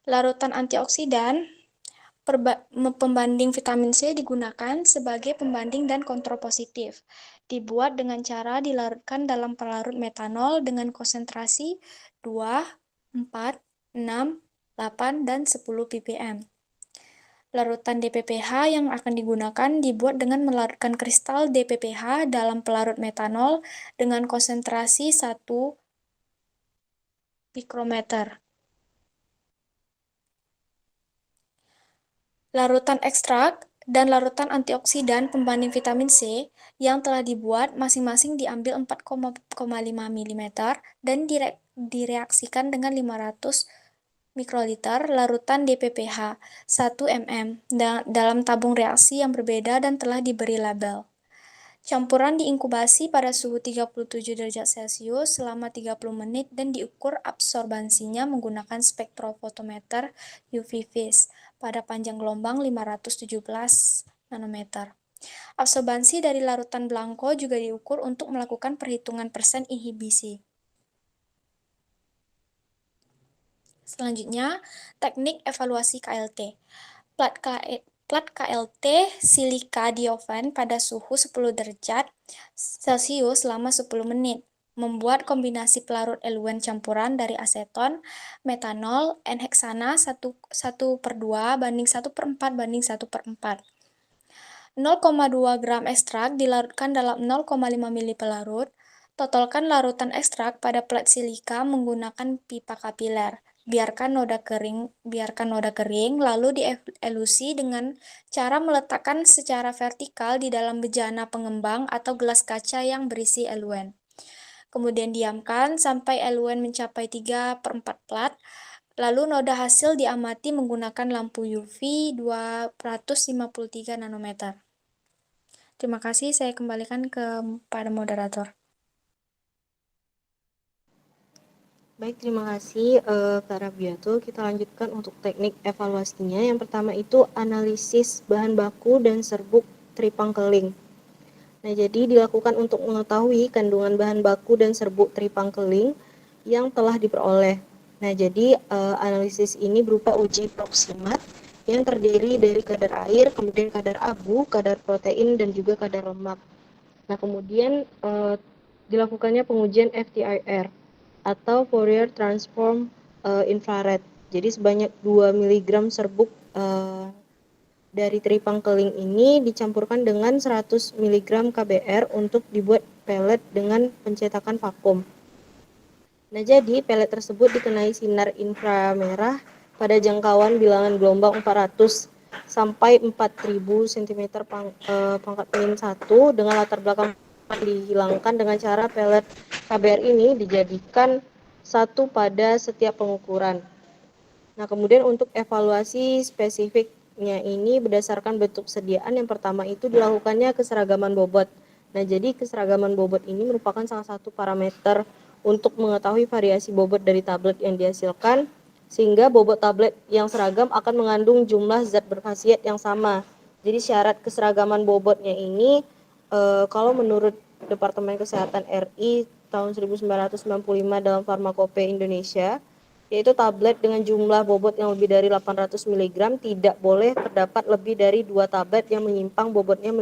Larutan antioksidan pembanding vitamin C digunakan sebagai pembanding dan kontrol positif. Dibuat dengan cara dilarutkan dalam pelarut metanol dengan konsentrasi 2, 4, 6, 8, dan 10 ppm. Larutan DPPH yang akan digunakan dibuat dengan melarutkan kristal DPPH dalam pelarut metanol dengan konsentrasi 1 mikrometer. Larutan ekstrak dan larutan antioksidan pembanding vitamin C yang telah dibuat masing-masing diambil 4,5 mm dan direaksikan dengan 500 mikroliter larutan DPPH 1 mm dalam tabung reaksi yang berbeda dan telah diberi label. Campuran diinkubasi pada suhu 37 derajat Celcius selama 30 menit dan diukur absorbansinya menggunakan spektrofotometer UV vis pada panjang gelombang 517 nanometer. Absorbansi dari larutan blanko juga diukur untuk melakukan perhitungan persen inhibisi. Selanjutnya, teknik evaluasi KLT. Plat KLT silika di oven pada suhu 10 derajat Celcius selama 10 menit. Membuat kombinasi pelarut eluen campuran dari aseton, metanol, N-heksana 1/2 banding 1/4 banding 1/4. 0,2 gram ekstrak dilarutkan dalam 0,5 ml pelarut. Totolkan larutan ekstrak pada plat silika menggunakan pipa kapiler. Biarkan noda kering, lalu dielusi dengan cara meletakkan secara vertikal di dalam bejana pengembang atau gelas kaca yang berisi eluen. Kemudian diamkan sampai eluen mencapai 3/4 plat. Lalu noda hasil diamati menggunakan lampu UV 253 nanometer. Terima kasih, saya kembalikan kepada moderator. Baik, terima kasih Kak Rabiatul. Kita lanjutkan untuk teknik evaluasinya. Yang pertama itu analisis bahan baku dan serbuk teripang keling. Nah, jadi dilakukan untuk mengetahui kandungan bahan baku dan serbuk teripang keling yang telah diperoleh. Nah, jadi analisis ini berupa uji proksimat yang terdiri dari kadar air, kemudian kadar abu, kadar protein, dan juga kadar lemak. Nah, kemudian dilakukannya pengujian FTIR atau Fourier Transform Infrared. Jadi sebanyak 2 mg serbuk dari teripang keling ini dicampurkan dengan 100 mg KBR untuk dibuat pelet dengan pencetakan vakum. Nah, jadi pelet tersebut dikenai sinar inframerah pada jangkauan bilangan gelombang 400 sampai 4000 cm pangkat min 1 dengan latar belakang dihilangkan dengan cara pelet KBR ini dijadikan satu pada setiap pengukuran. Nah, kemudian untuk evaluasi spesifiknya ini berdasarkan bentuk sediaan, yang pertama itu dilakukannya keseragaman bobot. Nah, jadi keseragaman bobot ini merupakan salah satu parameter untuk mengetahui variasi bobot dari tablet yang dihasilkan, sehingga bobot tablet yang seragam akan mengandung jumlah zat berkhasiat yang sama. Jadi syarat keseragaman bobotnya ini kalau menurut Departemen Kesehatan RI tahun 1995 dalam Farmakope Indonesia, yaitu tablet dengan jumlah bobot yang lebih dari 800 mg tidak boleh terdapat lebih dari 2 tablet yang menyimpang bobotnya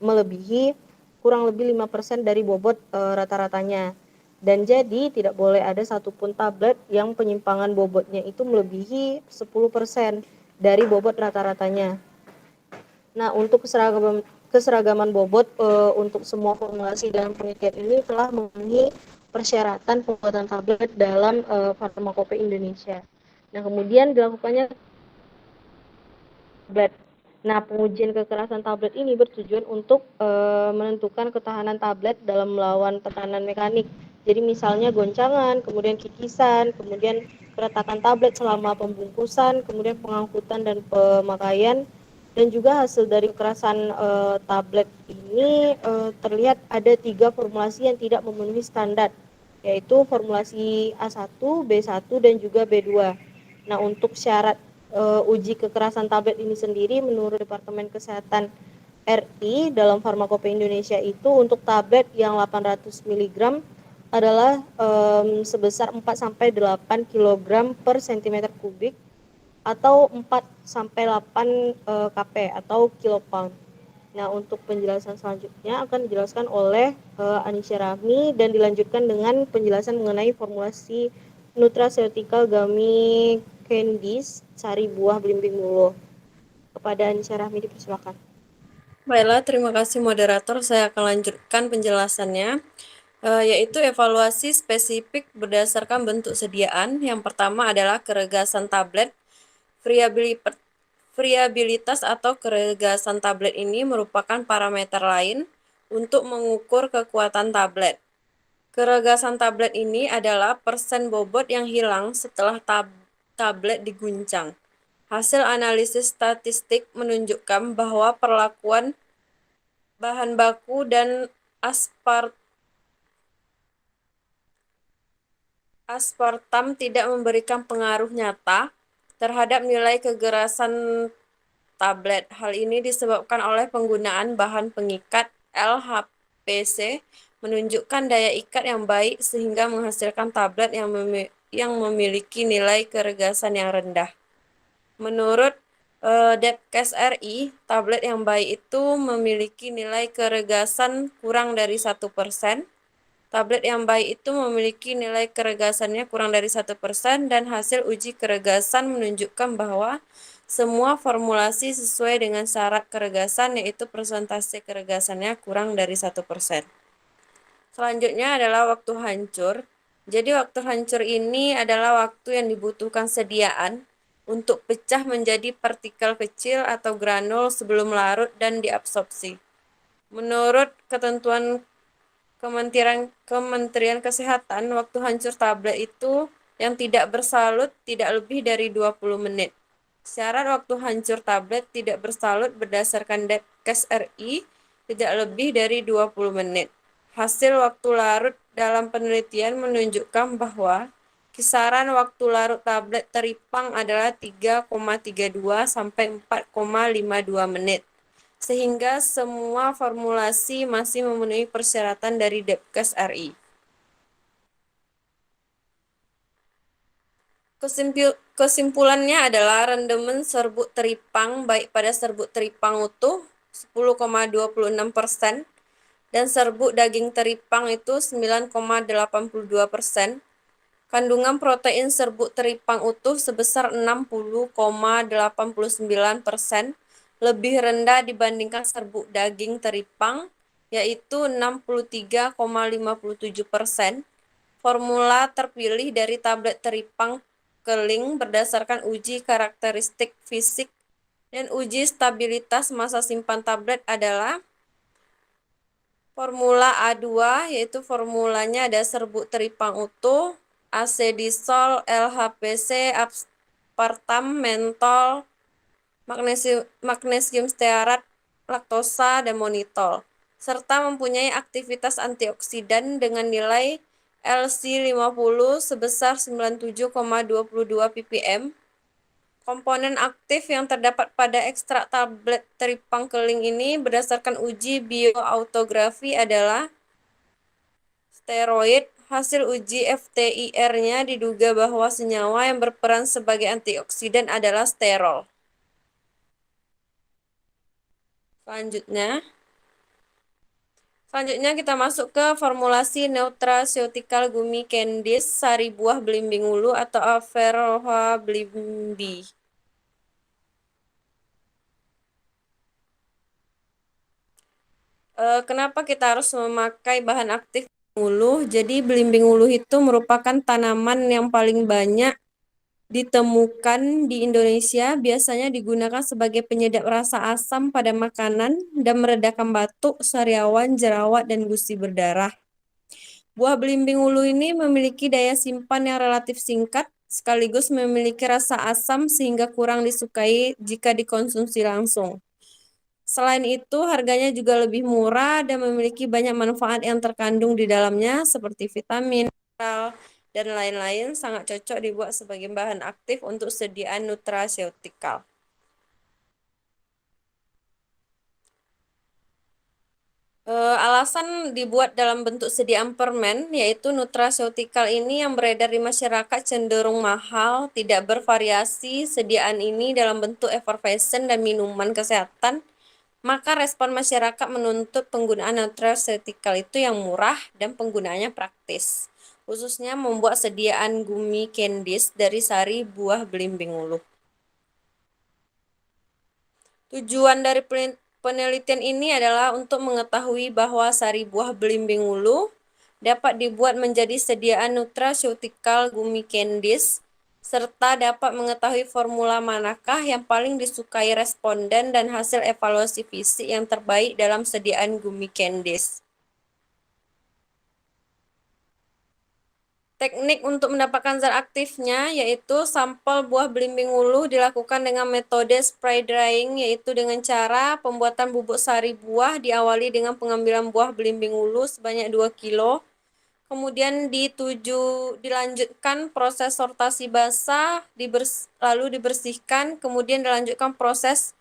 melebihi kurang lebih 5% dari bobot rata-ratanya. Dan jadi tidak boleh ada satupun tablet yang penyimpangan bobotnya itu melebihi 10% dari bobot rata-ratanya. Nah, untuk keseragaman bobot untuk semua formulasi dalam penelitian ini telah memenuhi persyaratan pembuatan tablet dalam Farmakope Indonesia. Nah, kemudian dilakukannya tablet. Nah, pengujian kekerasan tablet ini bertujuan untuk menentukan ketahanan tablet dalam melawan tekanan mekanik. Jadi misalnya goncangan, kemudian kikisan, kemudian keretakan tablet selama pembungkusan, kemudian pengangkutan dan pemakaian, dan juga hasil dari kekerasan tablet ini terlihat ada 3 formulasi yang tidak memenuhi standar, yaitu formulasi A1, B1, dan juga B2. Nah, untuk syarat uji kekerasan tablet ini sendiri menurut Departemen Kesehatan RI dalam Farmakope Indonesia itu untuk tablet yang 800 mg adalah sebesar 4 sampai 8 kg per cm kubik atau 4 sampai 8 kp atau kilopound. Nah, untuk penjelasan selanjutnya akan dijelaskan oleh Anisya Rahmi dan dilanjutkan dengan penjelasan mengenai formulasi nutraceutical gummy candies sari buah belimbing ulu. Kepada Anisya Rahmi dipersilakan. Baiklah, terima kasih moderator. Saya akan lanjutkan penjelasannya, yaitu evaluasi spesifik berdasarkan bentuk sediaan. Yang pertama adalah keregasan tablet. Friabilitas atau keregasan tablet ini merupakan parameter lain untuk mengukur kekuatan tablet. Keregasan tablet ini adalah persen bobot yang hilang setelah tablet diguncang. Hasil analisis statistik menunjukkan bahwa perlakuan bahan baku dan aspartam tidak memberikan pengaruh nyata terhadap nilai kekerasan tablet. Hal ini disebabkan oleh penggunaan bahan pengikat LHPC menunjukkan daya ikat yang baik sehingga menghasilkan tablet yang memiliki nilai keregasan yang rendah. Menurut Depkes RI, tablet yang baik itu memiliki nilai keregasan kurang dari 1%. Tablet yang baik itu memiliki nilai keregasannya kurang dari 1% dan hasil uji keregasan menunjukkan bahwa semua formulasi sesuai dengan syarat keregasan, yaitu persentase keregasannya kurang dari 1%. Selanjutnya adalah waktu hancur. Jadi waktu hancur ini adalah waktu yang dibutuhkan sediaan untuk pecah menjadi partikel kecil atau granul sebelum larut dan diabsorpsi. Menurut ketentuan Kementerian Kesehatan, waktu hancur tablet itu yang tidak bersalut tidak lebih dari 20 menit. Syarat waktu hancur tablet tidak bersalut berdasarkan Depkes RI tidak lebih dari 20 menit. Hasil waktu larut dalam penelitian menunjukkan bahwa kisaran waktu larut tablet teripang adalah 3,32 sampai 4,52 menit. Sehingga semua formulasi masih memenuhi persyaratan dari Depkes RI. Kesimpulannya adalah rendemen serbuk teripang baik pada serbuk teripang utuh 10,26% dan serbuk daging teripang itu 9,82%. Kandungan protein serbuk teripang utuh sebesar 60,89%. Lebih rendah dibandingkan serbuk daging teripang, yaitu 63,57%. Formula terpilih dari tablet teripang keling berdasarkan uji karakteristik fisik dan uji stabilitas masa simpan tablet adalah formula A2, yaitu formulanya ada serbuk teripang utuh, asedisol, LHPC, aspartam, mentol, magnesium stearat, laktosa, dan monitol, serta mempunyai aktivitas antioksidan dengan nilai LC50 sebesar 97,22 ppm. Komponen aktif yang terdapat pada ekstrak tablet teripang keling ini berdasarkan uji bioautografi adalah steroid. Hasil uji FTIR-nya diduga bahwa senyawa yang berperan sebagai antioksidan adalah sterol. Selanjutnya kita masuk ke formulasi nutraceutical gummy candies sari buah belimbing ulu atau Averrhoa blimbi. Kenapa kita harus memakai bahan aktif ulu? Jadi belimbing ulu itu merupakan tanaman yang paling banyak ditemukan di Indonesia biasanya digunakan sebagai penyedap rasa asam pada makanan dan meredakan batuk, sariawan, jerawat, dan gusi berdarah. Buah belimbing ulu ini memiliki daya simpan yang relatif singkat, sekaligus memiliki rasa asam sehingga kurang disukai jika dikonsumsi langsung. Selain itu, harganya juga lebih murah dan memiliki banyak manfaat yang terkandung di dalamnya seperti vitamin, mineral, dan lain-lain, sangat cocok dibuat sebagai bahan aktif untuk sediaan nutraseutikal. Alasan dibuat dalam bentuk sediaan permen, yaitu nutraseutikal ini yang beredar di masyarakat cenderung mahal, tidak bervariasi. Sediaan ini dalam bentuk effervescent dan minuman kesehatan, maka respon masyarakat menuntut penggunaan nutraseutikal itu yang murah dan penggunaannya praktis, khususnya membuat sediaan gummy candies dari sari buah belimbing ulu. Tujuan dari penelitian ini adalah untuk mengetahui bahwa sari buah belimbing ulu dapat dibuat menjadi sediaan nutraseutikal gummy candies, serta dapat mengetahui formula manakah yang paling disukai responden dan hasil evaluasi fisik yang terbaik dalam sediaan gummy candies. Teknik untuk mendapatkan zat aktifnya yaitu sampel buah belimbing ulu dilakukan dengan metode spray drying, yaitu dengan cara pembuatan bubuk sari buah diawali dengan pengambilan buah belimbing ulu sebanyak 2 kilo. Kemudian dilanjutkan proses sortasi basah, lalu dibersihkan, kemudian dilanjutkan proses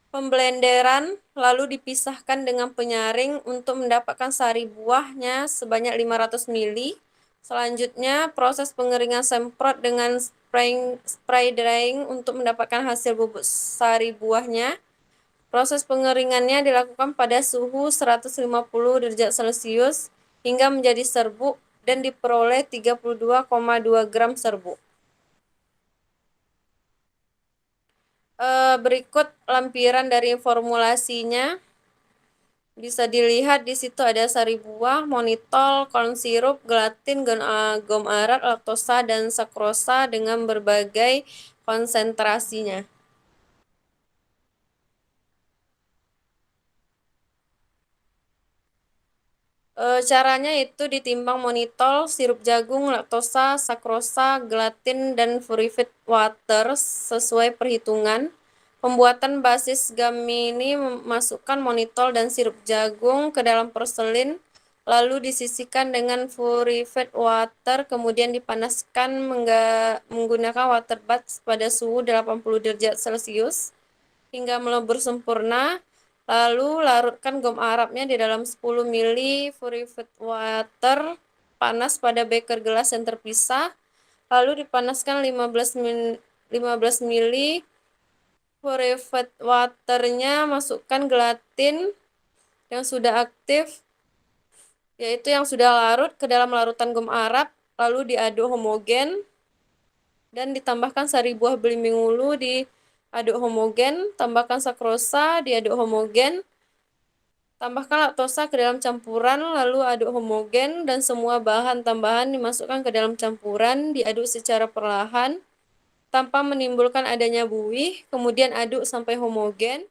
pemblenderan, lalu dipisahkan dengan penyaring untuk mendapatkan sari buahnya sebanyak 500 ml. Selanjutnya, proses pengeringan semprot dengan spray drying untuk mendapatkan hasil bubuk sari buahnya. Proses pengeringannya dilakukan pada suhu 150 derajat Celcius hingga menjadi serbuk dan diperoleh 32,2 gram serbuk. Berikut lampiran dari formulasinya. Bisa dilihat di situ ada sari buah, monitol, corn syrup, gelatin, gom arat, laktosa, dan sakrosa dengan berbagai konsentrasinya. Caranya itu ditimbang monitol, sirup jagung, laktosa, sakrosa, gelatin, dan purified water sesuai perhitungan. Pembuatan basis gummy ini memasukkan monitol dan sirup jagung ke dalam porselin, lalu disisihkan dengan purified water, kemudian dipanaskan menggunakan water bath pada suhu 80 derajat Celcius hingga melebur sempurna. Lalu larutkan gom arabnya di dalam 10 ml purified water panas pada beker gelas yang terpisah. Lalu dipanaskan 15 ml purified waternya, masukkan gelatin yang sudah aktif, yaitu yang sudah larut, ke dalam larutan gom arab, lalu diaduk homogen dan ditambahkan sari buah belimbing ulu diaduk homogen, tambahkan sakrosa, diaduk homogen, tambahkan laktosa ke dalam campuran, lalu aduk homogen dan semua bahan tambahan dimasukkan ke dalam campuran, diaduk secara perlahan tanpa menimbulkan adanya buih, kemudian aduk sampai homogen.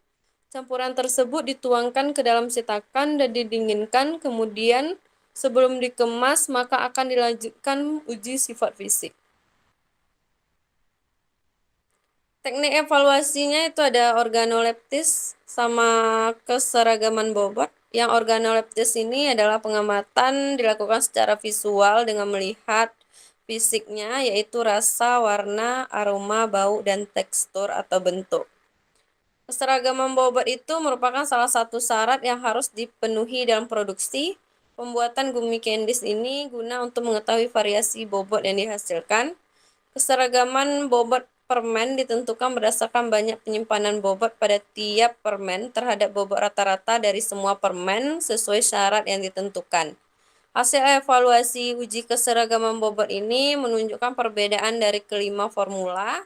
Campuran tersebut dituangkan ke dalam cetakan dan didinginkan, kemudian sebelum dikemas maka akan dilanjutkan uji sifat fisik. Teknik evaluasinya itu ada organoleptis sama keseragaman bobot. Yang organoleptis ini adalah pengamatan dilakukan secara visual dengan melihat fisiknya, yaitu rasa, warna, aroma, bau, dan tekstur atau bentuk. Keseragaman bobot itu merupakan salah satu syarat yang harus dipenuhi dalam produksi. Pembuatan gummy candies ini guna untuk mengetahui variasi bobot yang dihasilkan. Keseragaman bobot permen ditentukan berdasarkan banyak penyimpanan bobot pada tiap permen terhadap bobot rata-rata dari semua permen sesuai syarat yang ditentukan. Hasil evaluasi uji keseragaman bobot ini menunjukkan perbedaan dari kelima formula.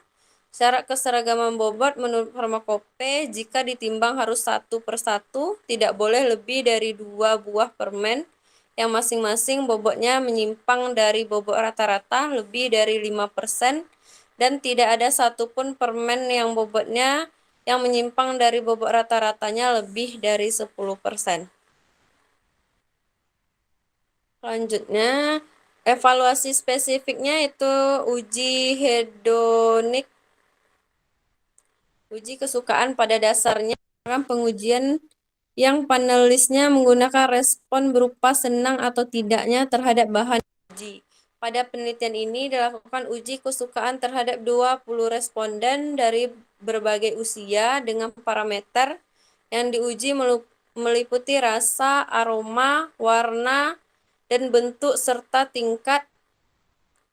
Syarat keseragaman bobot menurut Farmakope, jika ditimbang harus satu per satu, tidak boleh lebih dari 2 buah permen yang masing-masing bobotnya menyimpang dari bobot rata-rata lebih dari 5%, dan tidak ada satupun permen yang bobotnya yang menyimpang dari bobot rata-ratanya lebih dari 10%. Selanjutnya, evaluasi spesifiknya itu uji hedonik, uji kesukaan pada dasarnya pengujian yang panelisnya menggunakan respon berupa senang atau tidaknya terhadap bahan uji. Pada penelitian ini dilakukan uji kesukaan terhadap 20 responden dari berbagai usia dengan parameter yang diuji meliputi rasa, aroma, warna, dan bentuk serta tingkat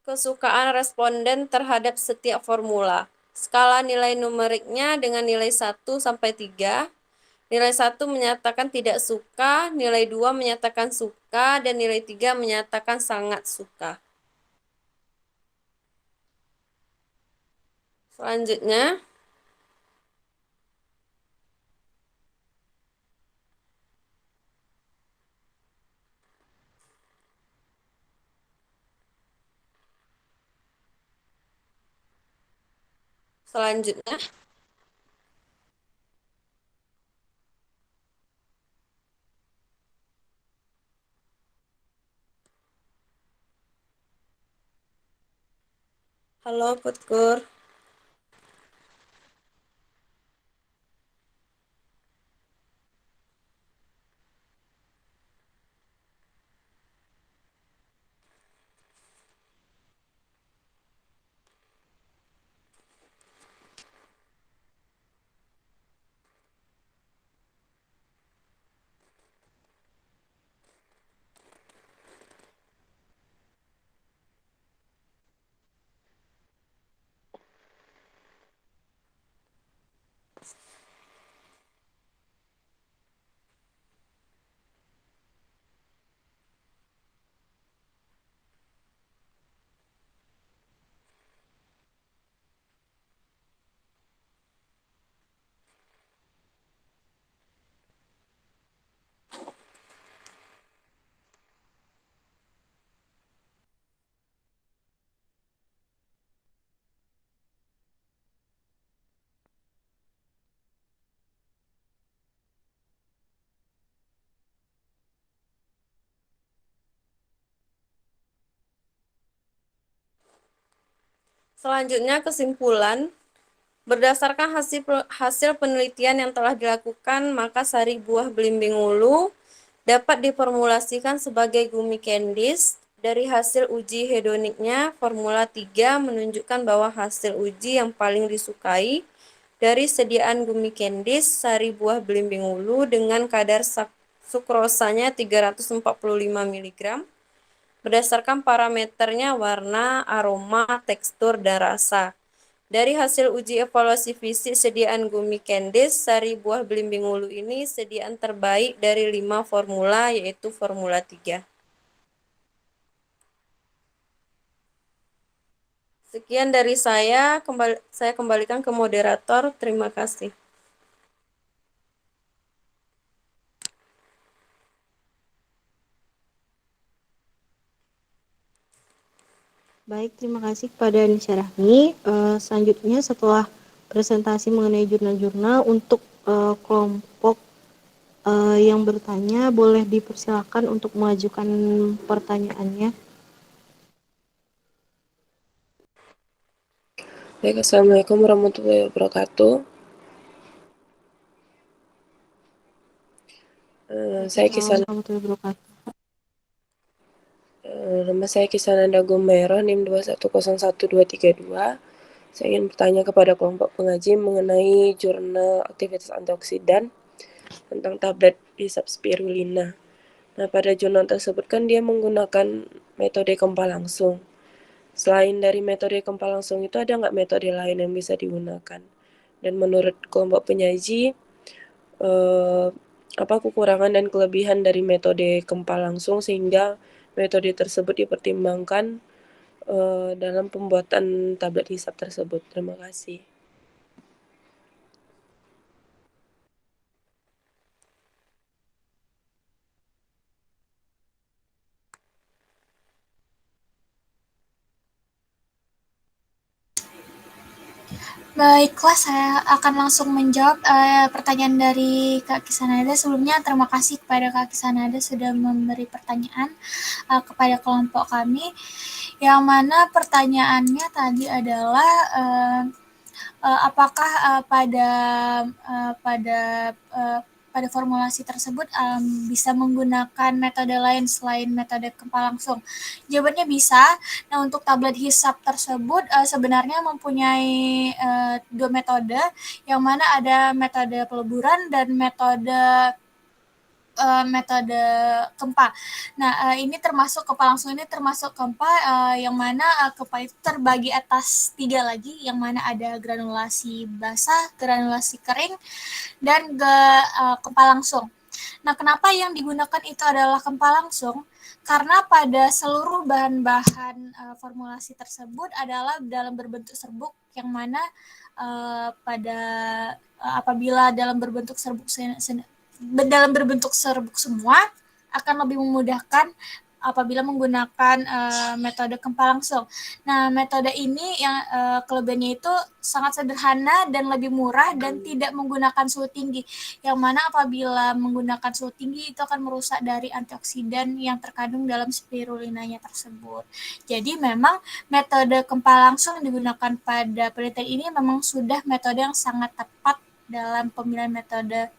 kesukaan responden terhadap setiap formula. Skala nilai numeriknya dengan nilai 1 sampai 3. Nilai 1 menyatakan tidak suka, nilai 2 menyatakan suka, dan nilai 3 menyatakan sangat suka. Selanjutnya, selanjutnya, halo Putkur. Selanjutnya kesimpulan. Berdasarkan hasil penelitian yang telah dilakukan, maka sari buah belimbing ulu dapat diformulasikan sebagai gummy candies. Dari hasil uji hedoniknya, Formula 3 menunjukkan bahwa hasil uji yang paling disukai dari sediaan gummy candies sari buah belimbing ulu dengan kadar sukrosanya 345 mg berdasarkan parameternya warna, aroma, tekstur, dan rasa. Dari hasil uji evaluasi fisik sediaan gummy candies, sari buah belimbing ulu ini sediaan terbaik dari 5 formula, yaitu Formula 3. Sekian dari saya kembalikan ke moderator. Terima kasih. Baik, terima kasih kepada Nisha Rahmi. Selanjutnya setelah presentasi mengenai jurnal-jurnal untuk kelompok yang bertanya boleh dipersilakan untuk mengajukan pertanyaannya. Baik, Assalamualaikum warahmatullahi wabarakatuh. Saya Kisana, nama saya Kisana Dagomero, NIM 2101232. Saya ingin bertanya kepada kelompok pengaji mengenai jurnal aktivitas antioksidan tentang tablet hisap spirulina. Nah, pada jurnal tersebut kan dia menggunakan metode kempal langsung. Selain dari metode kempal langsung itu ada nggak metode lain yang bisa digunakan? Dan menurut kelompok penyaji, apa kekurangan dan kelebihan dari metode kempal langsung sehingga metode tersebut dipertimbangkan dalam pembuatan tablet hisap tersebut. Terima kasih. Baiklah, saya akan langsung menjawab pertanyaan dari Kak Kisanada. Sebelumnya terima kasih kepada Kak Kisanada sudah memberi pertanyaan kepada kelompok kami. Yang mana pertanyaannya tadi adalah apakah pada formulasi tersebut bisa menggunakan metode lain selain metode gempa langsung? Jawabannya bisa. Nah, untuk tablet hisap tersebut sebenarnya mempunyai dua metode, yang mana ada metode peleburan dan metode gempa. Nah, ini termasuk gempa langsung ini termasuk gempa yang mana gempa itu terbagi atas 3 lagi, yang mana ada granulasi basah, granulasi kering, dan gempa langsung. Nah, kenapa yang digunakan itu adalah gempa langsung? Karena pada seluruh bahan-bahan formulasi tersebut adalah dalam berbentuk serbuk, yang mana apabila dalam berbentuk serbuk semua akan lebih memudahkan apabila menggunakan metode gempa langsung. Nah, metode ini yang kelebihannya itu sangat sederhana dan lebih murah dan tidak menggunakan suhu tinggi. Yang mana apabila menggunakan suhu tinggi itu akan merusak dari antioksidan yang terkandung dalam spirulinanya tersebut. Jadi memang metode gempa langsung yang digunakan pada penelitian ini memang sudah metode yang sangat tepat dalam pemilihan metode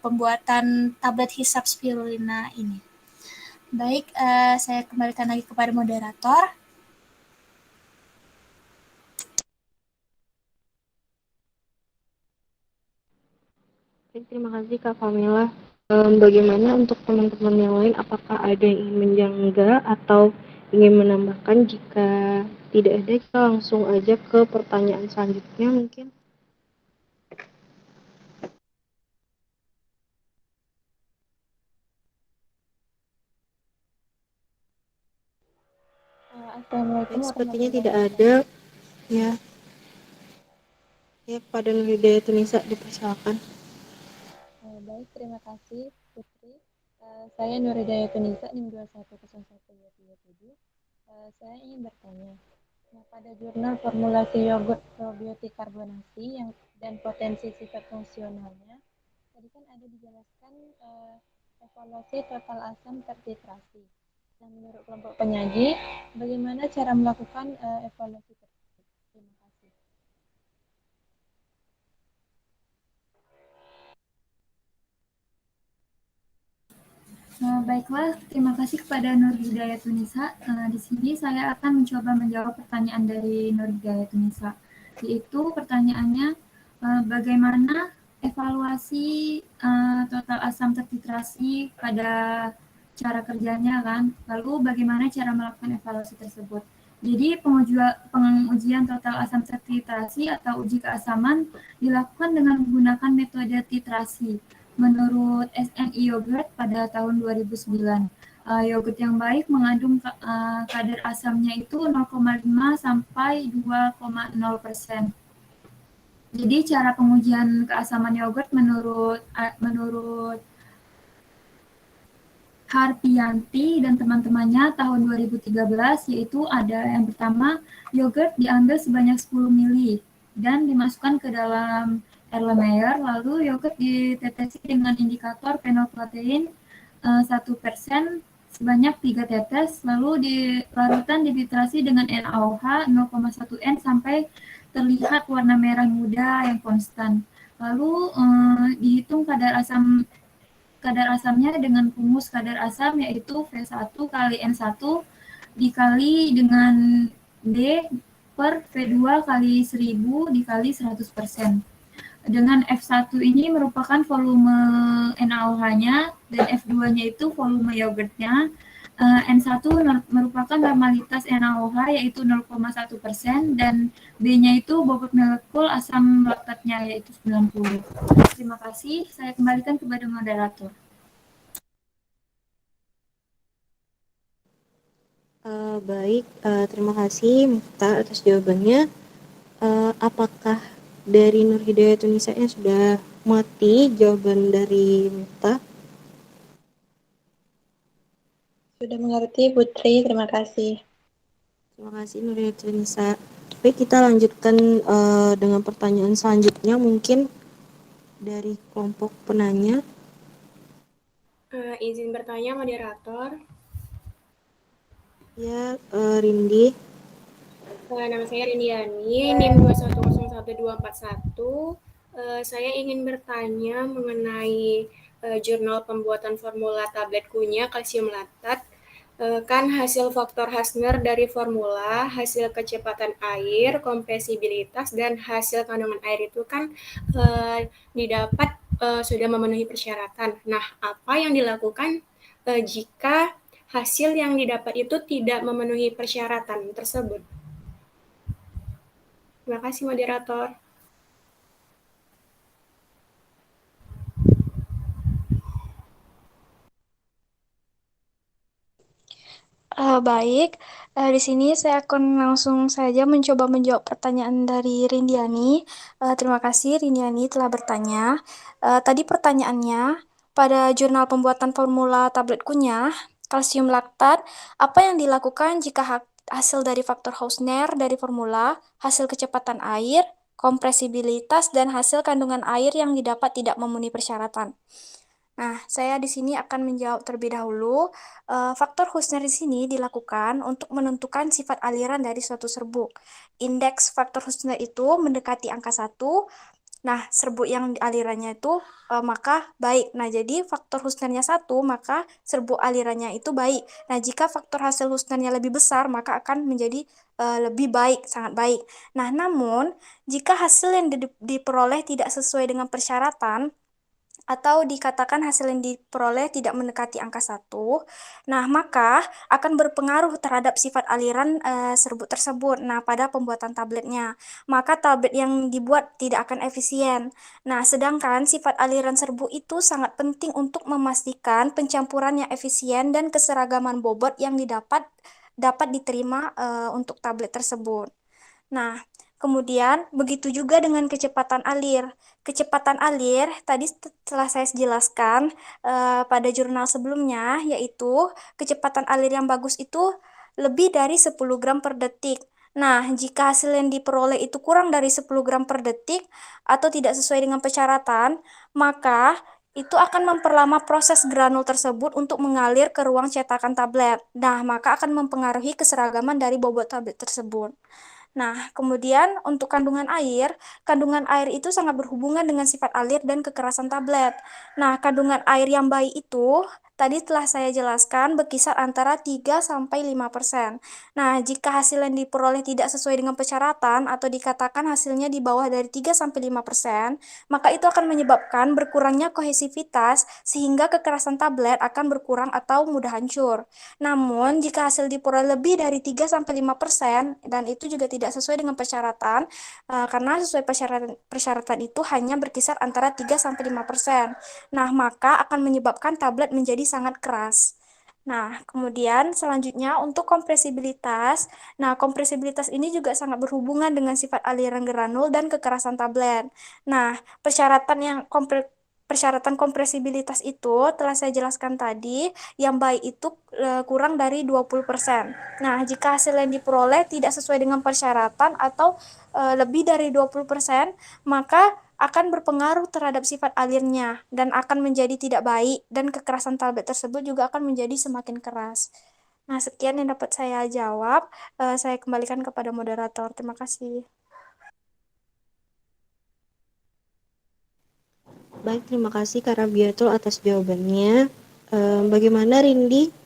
pembuatan tablet hisap spirulina ini. Baik, saya kembalikan lagi kepada moderator. Baik, terima kasih Kak Famila. Bagaimana untuk teman-teman yang lain, apakah ada yang ingin menjangga atau ingin menambahkan? Jika tidak ada, kita langsung aja ke pertanyaan selanjutnya mungkin. Assalamualaikum. Sepertinya tidak ada. Ya, kepada Nur Hidayah Tunisa dipersilakan. Baik, terima kasih Putri. Saya Nur Hidayah Tunisa, NIM 2101237. Saya ingin bertanya, pada jurnal formulasi yogurt probiotik karbonasi dan potensi sifat fungsionalnya, tadi kan ada dijelaskan evaluasi total asam tertitrasi. Nah, menurut kelompok penyaji, bagaimana cara melakukan evaluasi tersebut? Terima kasih. Baiklah, terima kasih kepada Nur Hidayah Tunisa. Di sini saya akan mencoba menjawab pertanyaan dari Nur Hidayah Tunisa, yaitu pertanyaannya bagaimana evaluasi total asam tertitrasi pada cara kerjanya kan, lalu bagaimana cara melakukan evaluasi tersebut. Jadi pengujian total asam tertitrasi atau uji keasaman dilakukan dengan menggunakan metode titrasi. Menurut SNI Yogurt pada tahun 2009, yogurt yang baik mengandung kadar asamnya itu 0,5 sampai 2,0%. Jadi cara pengujian keasaman yogurt menurut Harpianti dan teman-temannya tahun 2013, yaitu ada yang pertama, yogurt diambil sebanyak 10 ml dan dimasukkan ke dalam Erlenmeyer, lalu yogurt ditetesi dengan indikator phenolphthalein 1% sebanyak 3 tetes, lalu larutan dititrasi dengan NaOH 0,1 N sampai terlihat warna merah muda yang konstan. Lalu dihitung kadar asamnya dengan rumus kadar asam, yaitu V1 kali N1 dikali dengan D per V2 kali 1000 dikali 100%. Dengan F1 ini merupakan volume NaOH-nya dan F2-nya itu volume yogurtnya. N1 merupakan normalitas NaOH yaitu 0,1% dan B-nya itu bobot molekul asam laktatnya yaitu 90. Terima kasih, saya kembalikan kepada moderator. Baik, terima kasih Miftah atas jawabannya. Apakah dari Nur Hidayah Tunisa sudah mati jawaban dari Miftah? Sudah mengerti Putri, terima kasih. Terima kasih Nur Hidayah Tunisa. Baik, kita lanjutkan dengan pertanyaan selanjutnya, mungkin dari kelompok penanya. Izin bertanya, moderator. Ya, Rindi. Nama saya Rindiani, NIM 2101241. Saya ingin bertanya mengenai jurnal pembuatan formula tablet kunyah kalsium laktat. Kan hasil faktor Hassner dari formula, hasil kecepatan air, kompresibilitas, dan hasil kandungan air itu kan didapat sudah memenuhi persyaratan. Nah, apa yang dilakukan jika hasil yang didapat itu tidak memenuhi persyaratan tersebut? Terima kasih, moderator. Baik, di sini saya akan langsung saja mencoba menjawab pertanyaan dari Rindiani. Terima kasih Rindiani telah bertanya. Tadi pertanyaannya, pada jurnal pembuatan formula tablet kunyah, kalsium laktat, apa yang dilakukan jika hasil dari faktor Hausner dari formula, hasil kecepatan air, kompresibilitas, dan hasil kandungan air yang didapat tidak memenuhi persyaratan? Nah, saya di sini akan menjawab terlebih dahulu. Faktor Hausner di sini dilakukan untuk menentukan sifat aliran dari suatu serbuk. Indeks faktor Hausner itu mendekati angka 1. Nah, serbuk yang alirannya itu maka baik. Nah, jadi faktor Hausnernya 1, maka serbuk alirannya itu baik. Nah, jika faktor hasil Hausnernya lebih besar, maka akan menjadi lebih baik, sangat baik. Nah, namun jika hasil yang diperoleh tidak sesuai dengan persyaratan, atau dikatakan hasil yang diperoleh tidak mendekati angka 1, nah maka akan berpengaruh terhadap sifat aliran serbuk tersebut. Nah, pada pembuatan tabletnya, maka tablet yang dibuat tidak akan efisien. Nah, sedangkan sifat aliran serbuk itu sangat penting untuk memastikan pencampuran yang efisien dan keseragaman bobot yang dapat diterima untuk tablet tersebut. Nah, kemudian begitu juga dengan kecepatan alir. Kecepatan alir tadi telah saya jelaskan pada jurnal sebelumnya, yaitu kecepatan alir yang bagus itu lebih dari 10 gram per detik. Nah, jika hasil yang diperoleh itu kurang dari 10 gram per detik atau tidak sesuai dengan persyaratan, maka itu akan memperlama proses granul tersebut untuk mengalir ke ruang cetakan tablet. Nah, maka akan mempengaruhi keseragaman dari bobot tablet tersebut. Nah, kemudian untuk kandungan air itu sangat berhubungan dengan sifat alir dan kekerasan tablet. Nah, kandungan air yang baik itu tadi telah saya jelaskan berkisar antara 3-5%. Nah, jika hasil yang diperoleh tidak sesuai dengan persyaratan atau dikatakan hasilnya di bawah dari 3-5%, maka itu akan menyebabkan berkurangnya kohesivitas sehingga kekerasan tablet akan berkurang atau mudah hancur. Namun, jika hasil diperoleh lebih dari 3-5% dan itu juga tidak sesuai dengan persyaratan, karena sesuai persyaratan itu hanya berkisar antara 3-5%. Nah, maka akan menyebabkan tablet menjadi sangat keras. Nah, kemudian selanjutnya untuk kompresibilitas. Nah, kompresibilitas ini juga sangat berhubungan dengan sifat aliran granul dan kekerasan tablet. Nah, persyaratan kompresibilitas itu telah saya jelaskan tadi, yang baik itu kurang dari 20%. Nah, jika hasil yang diperoleh tidak sesuai dengan persyaratan atau lebih dari 20%, maka akan berpengaruh terhadap sifat alirnya dan akan menjadi tidak baik, dan kekerasan tablet tersebut juga akan menjadi semakin keras. Nah, sekian yang dapat saya jawab. Saya kembalikan kepada moderator. Terima kasih. Baik, terima kasih Kak Rabiatul atas jawabannya. Bagaimana Rindi?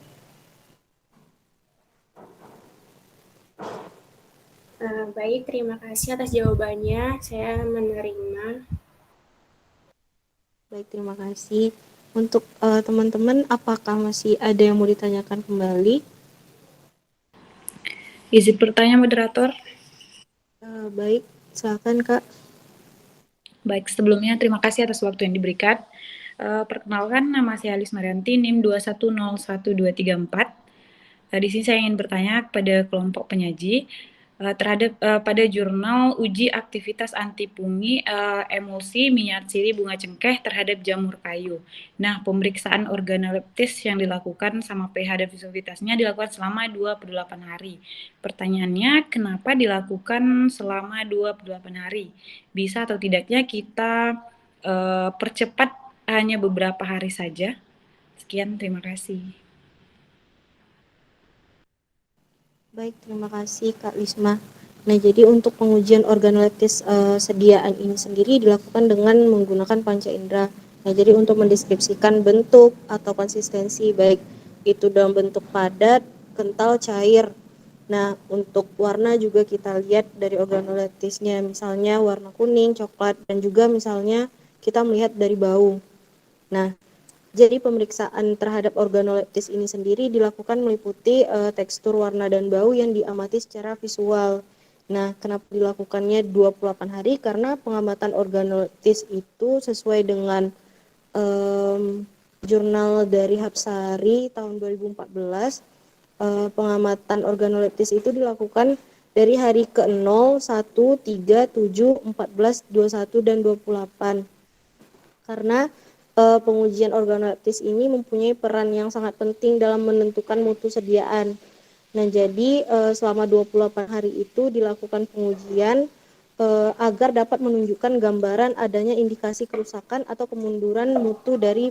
Baik, terima kasih atas jawabannya. Saya menerima. Baik, terima kasih. Untuk teman-teman, apakah masih ada yang mau ditanyakan kembali? Izin bertanya, moderator. Baik, silakan Kak. Baik, sebelumnya terima kasih atas waktu yang diberikan. Perkenalkan, nama saya Alis Marianti, NIM 2101234. Di sini saya ingin bertanya kepada kelompok penyaji, pada jurnal uji aktivitas anti pungi emulsi minyak siri bunga cengkeh terhadap jamur kayu. Nah, pemeriksaan organoleptis yang dilakukan sama pH dan visositasnya dilakukan selama 28 hari. Pertanyaannya, kenapa dilakukan selama 28 hari? Bisa atau tidaknya kita percepat hanya beberapa hari saja? Sekian, terima kasih. Baik, terima kasih Kak Lisma. Nah, jadi untuk pengujian organoleptis sediaan ini sendiri dilakukan dengan menggunakan panca indera. Nah, jadi untuk mendeskripsikan bentuk atau konsistensi baik itu dalam bentuk padat, kental, cair. Nah, untuk warna juga kita lihat dari organoleptisnya, misalnya warna kuning, coklat, dan juga misalnya kita melihat dari bau. Nah, jadi pemeriksaan terhadap organoleptis ini sendiri dilakukan meliputi tekstur, warna, dan bau yang diamati secara visual. Nah, kenapa dilakukannya 28 hari? Karena pengamatan organoleptis itu sesuai dengan jurnal dari Hapsari tahun 2014. Pengamatan organoleptis itu dilakukan dari hari ke-0, 1, 3, 7, 14, 21, dan 28. Karena pengujian organoleptis ini mempunyai peran yang sangat penting dalam menentukan mutu sediaan. Nah, jadi selama 28 hari itu dilakukan pengujian agar dapat menunjukkan gambaran adanya indikasi kerusakan atau kemunduran mutu dari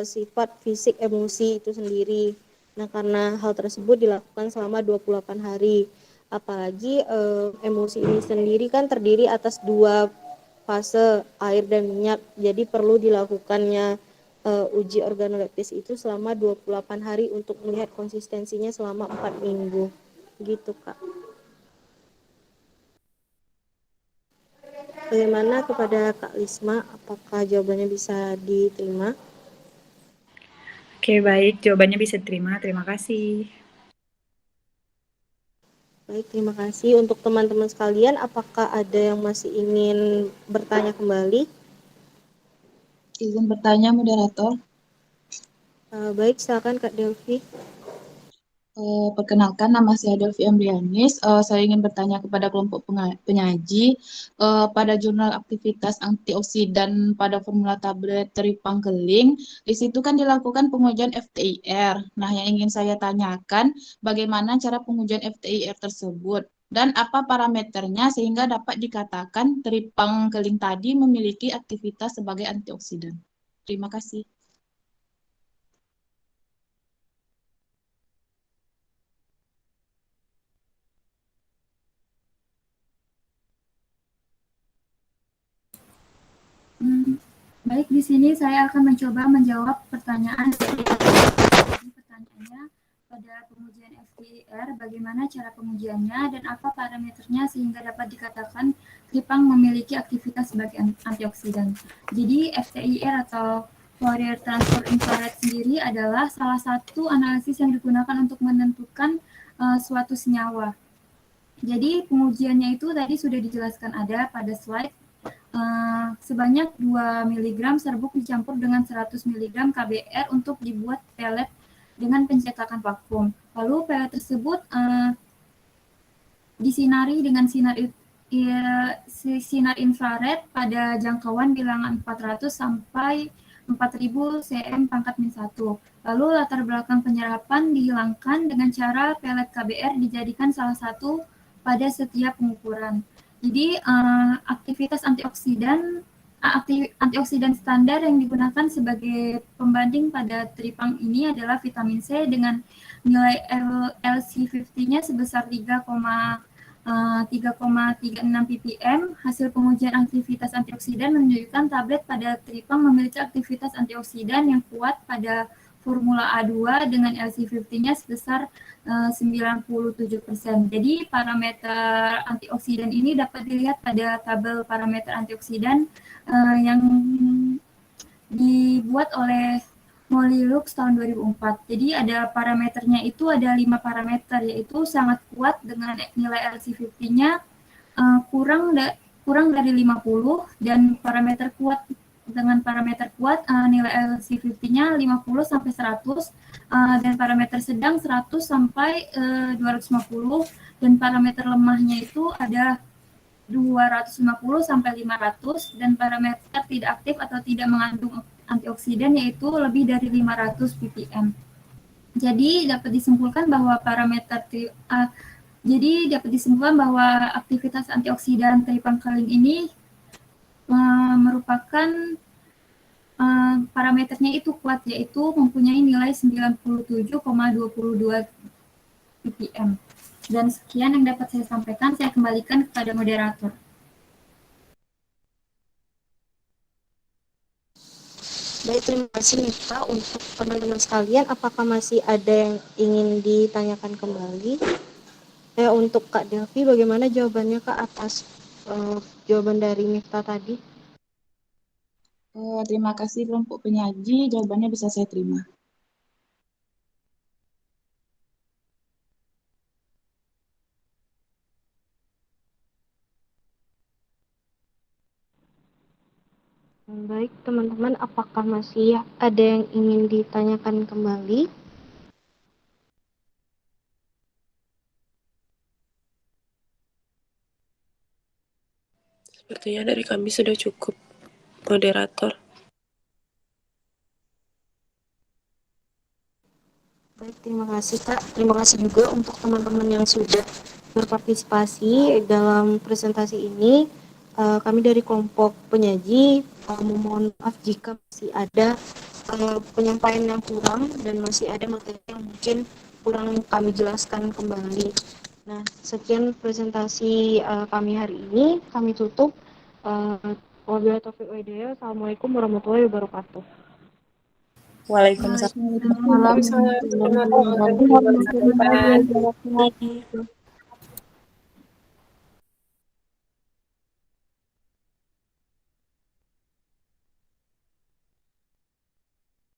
sifat fisik emulsi itu sendiri. Nah, karena hal tersebut dilakukan selama 28 hari. Apalagi emulsi ini sendiri kan terdiri atas dua fase, air dan minyak. Jadi perlu dilakukannya uji organoleptis itu selama 28 hari untuk melihat konsistensinya selama 4 minggu. Gitu, Kak. Bagaimana kepada Kak Lisma? Apakah jawabannya bisa diterima? Oke, baik. Jawabannya bisa diterima. Terima kasih. Baik, terima kasih. Untuk teman-teman sekalian, apakah ada yang masih ingin bertanya kembali? Izin bertanya, moderator. Baik, silakan Kak Delvi. Perkenalkan, nama saya Delvi Ambrianis. Saya ingin bertanya kepada kelompok penyaji. Pada jurnal aktivitas antioksidan pada formula tablet teripang keling, di situ kan dilakukan pengujian FTIR. Nah, yang ingin saya tanyakan, bagaimana cara pengujian FTIR tersebut? Dan apa parameternya sehingga dapat dikatakan teripang keling tadi memiliki aktivitas sebagai antioksidan? Terima kasih. Baik, di sini saya akan mencoba menjawab pertanyaan. Pertanyaannya, pada pengujian FTIR, bagaimana cara pengujiannya dan apa parameternya sehingga dapat dikatakan teripang memiliki aktivitas sebagai antioksidan. Jadi FTIR atau Fourier Transform Infrared sendiri adalah salah satu analisis yang digunakan untuk menentukan suatu senyawa. Jadi pengujiannya itu tadi sudah dijelaskan ada pada slide. Sebanyak 2 mg serbuk dicampur dengan 100 mg KBR untuk dibuat pelet dengan pencetakan vakum. Lalu pelet tersebut disinari dengan sinar infrared pada jangkauan bilangan 400 sampai 4000 cm pangkat min 1. Lalu latar belakang penyerapan dihilangkan dengan cara pelet KBR dijadikan salah satu pada setiap pengukuran. Jadi aktivitas antioksidan standar yang digunakan sebagai pembanding pada teripang ini adalah vitamin C dengan nilai LC50-nya sebesar 3,36 ppm. Hasil pengujian aktivitas antioksidan menunjukkan tablet pada teripang memiliki aktivitas antioksidan yang kuat pada formula A2 dengan LC50-nya sebesar 97%. Jadi parameter antioksidan ini dapat dilihat pada tabel parameter antioksidan yang dibuat oleh Molilux tahun 2004. Jadi ada parameternya itu ada 5 parameter, yaitu sangat kuat dengan nilai LC50-nya kurang dari 50 dan parameter kuat dengan parameter kuat nilai LC50-nya 50 sampai 100 dan parameter sedang 100 sampai 250 dan parameter lemahnya itu ada 250 sampai 500 dan parameter tidak aktif atau tidak mengandung antioksidan yaitu lebih dari 500 ppm. Jadi dapat disimpulkan bahwa aktivitas antioksidan tripangkeling ini merupakan parameternya itu kuat, yaitu mempunyai nilai 97,22 ppm. Dan sekian yang dapat saya sampaikan, saya kembalikan kepada moderator. Baik, terima kasih Nita. Untuk teman-teman sekalian, apakah masih ada yang ingin ditanyakan kembali? Untuk Kak Delvi, bagaimana jawabannya Kak atas jawaban dari Nita tadi? Terima kasih kelompok penyaji, jawabannya bisa saya terima. Baik, teman-teman, apakah masih ada yang ingin ditanyakan kembali? Sepertinya dari kami sudah cukup, moderator. Baik, terima kasih Kak. Terima kasih juga untuk teman-teman yang sudah berpartisipasi dalam presentasi ini. Kami dari kelompok penyaji memohon maaf jika masih ada penyampaian yang kurang dan masih ada materi yang mungkin kurang kami jelaskan kembali. Nah, sekian presentasi kami hari ini. Kami tutup. Wabillahi taufiq wal hidayah. Assalamualaikum warahmatullahi wabarakatuh. Waalaikumsalam. Waalaikumsalam warahmatullahi wabarakatuh.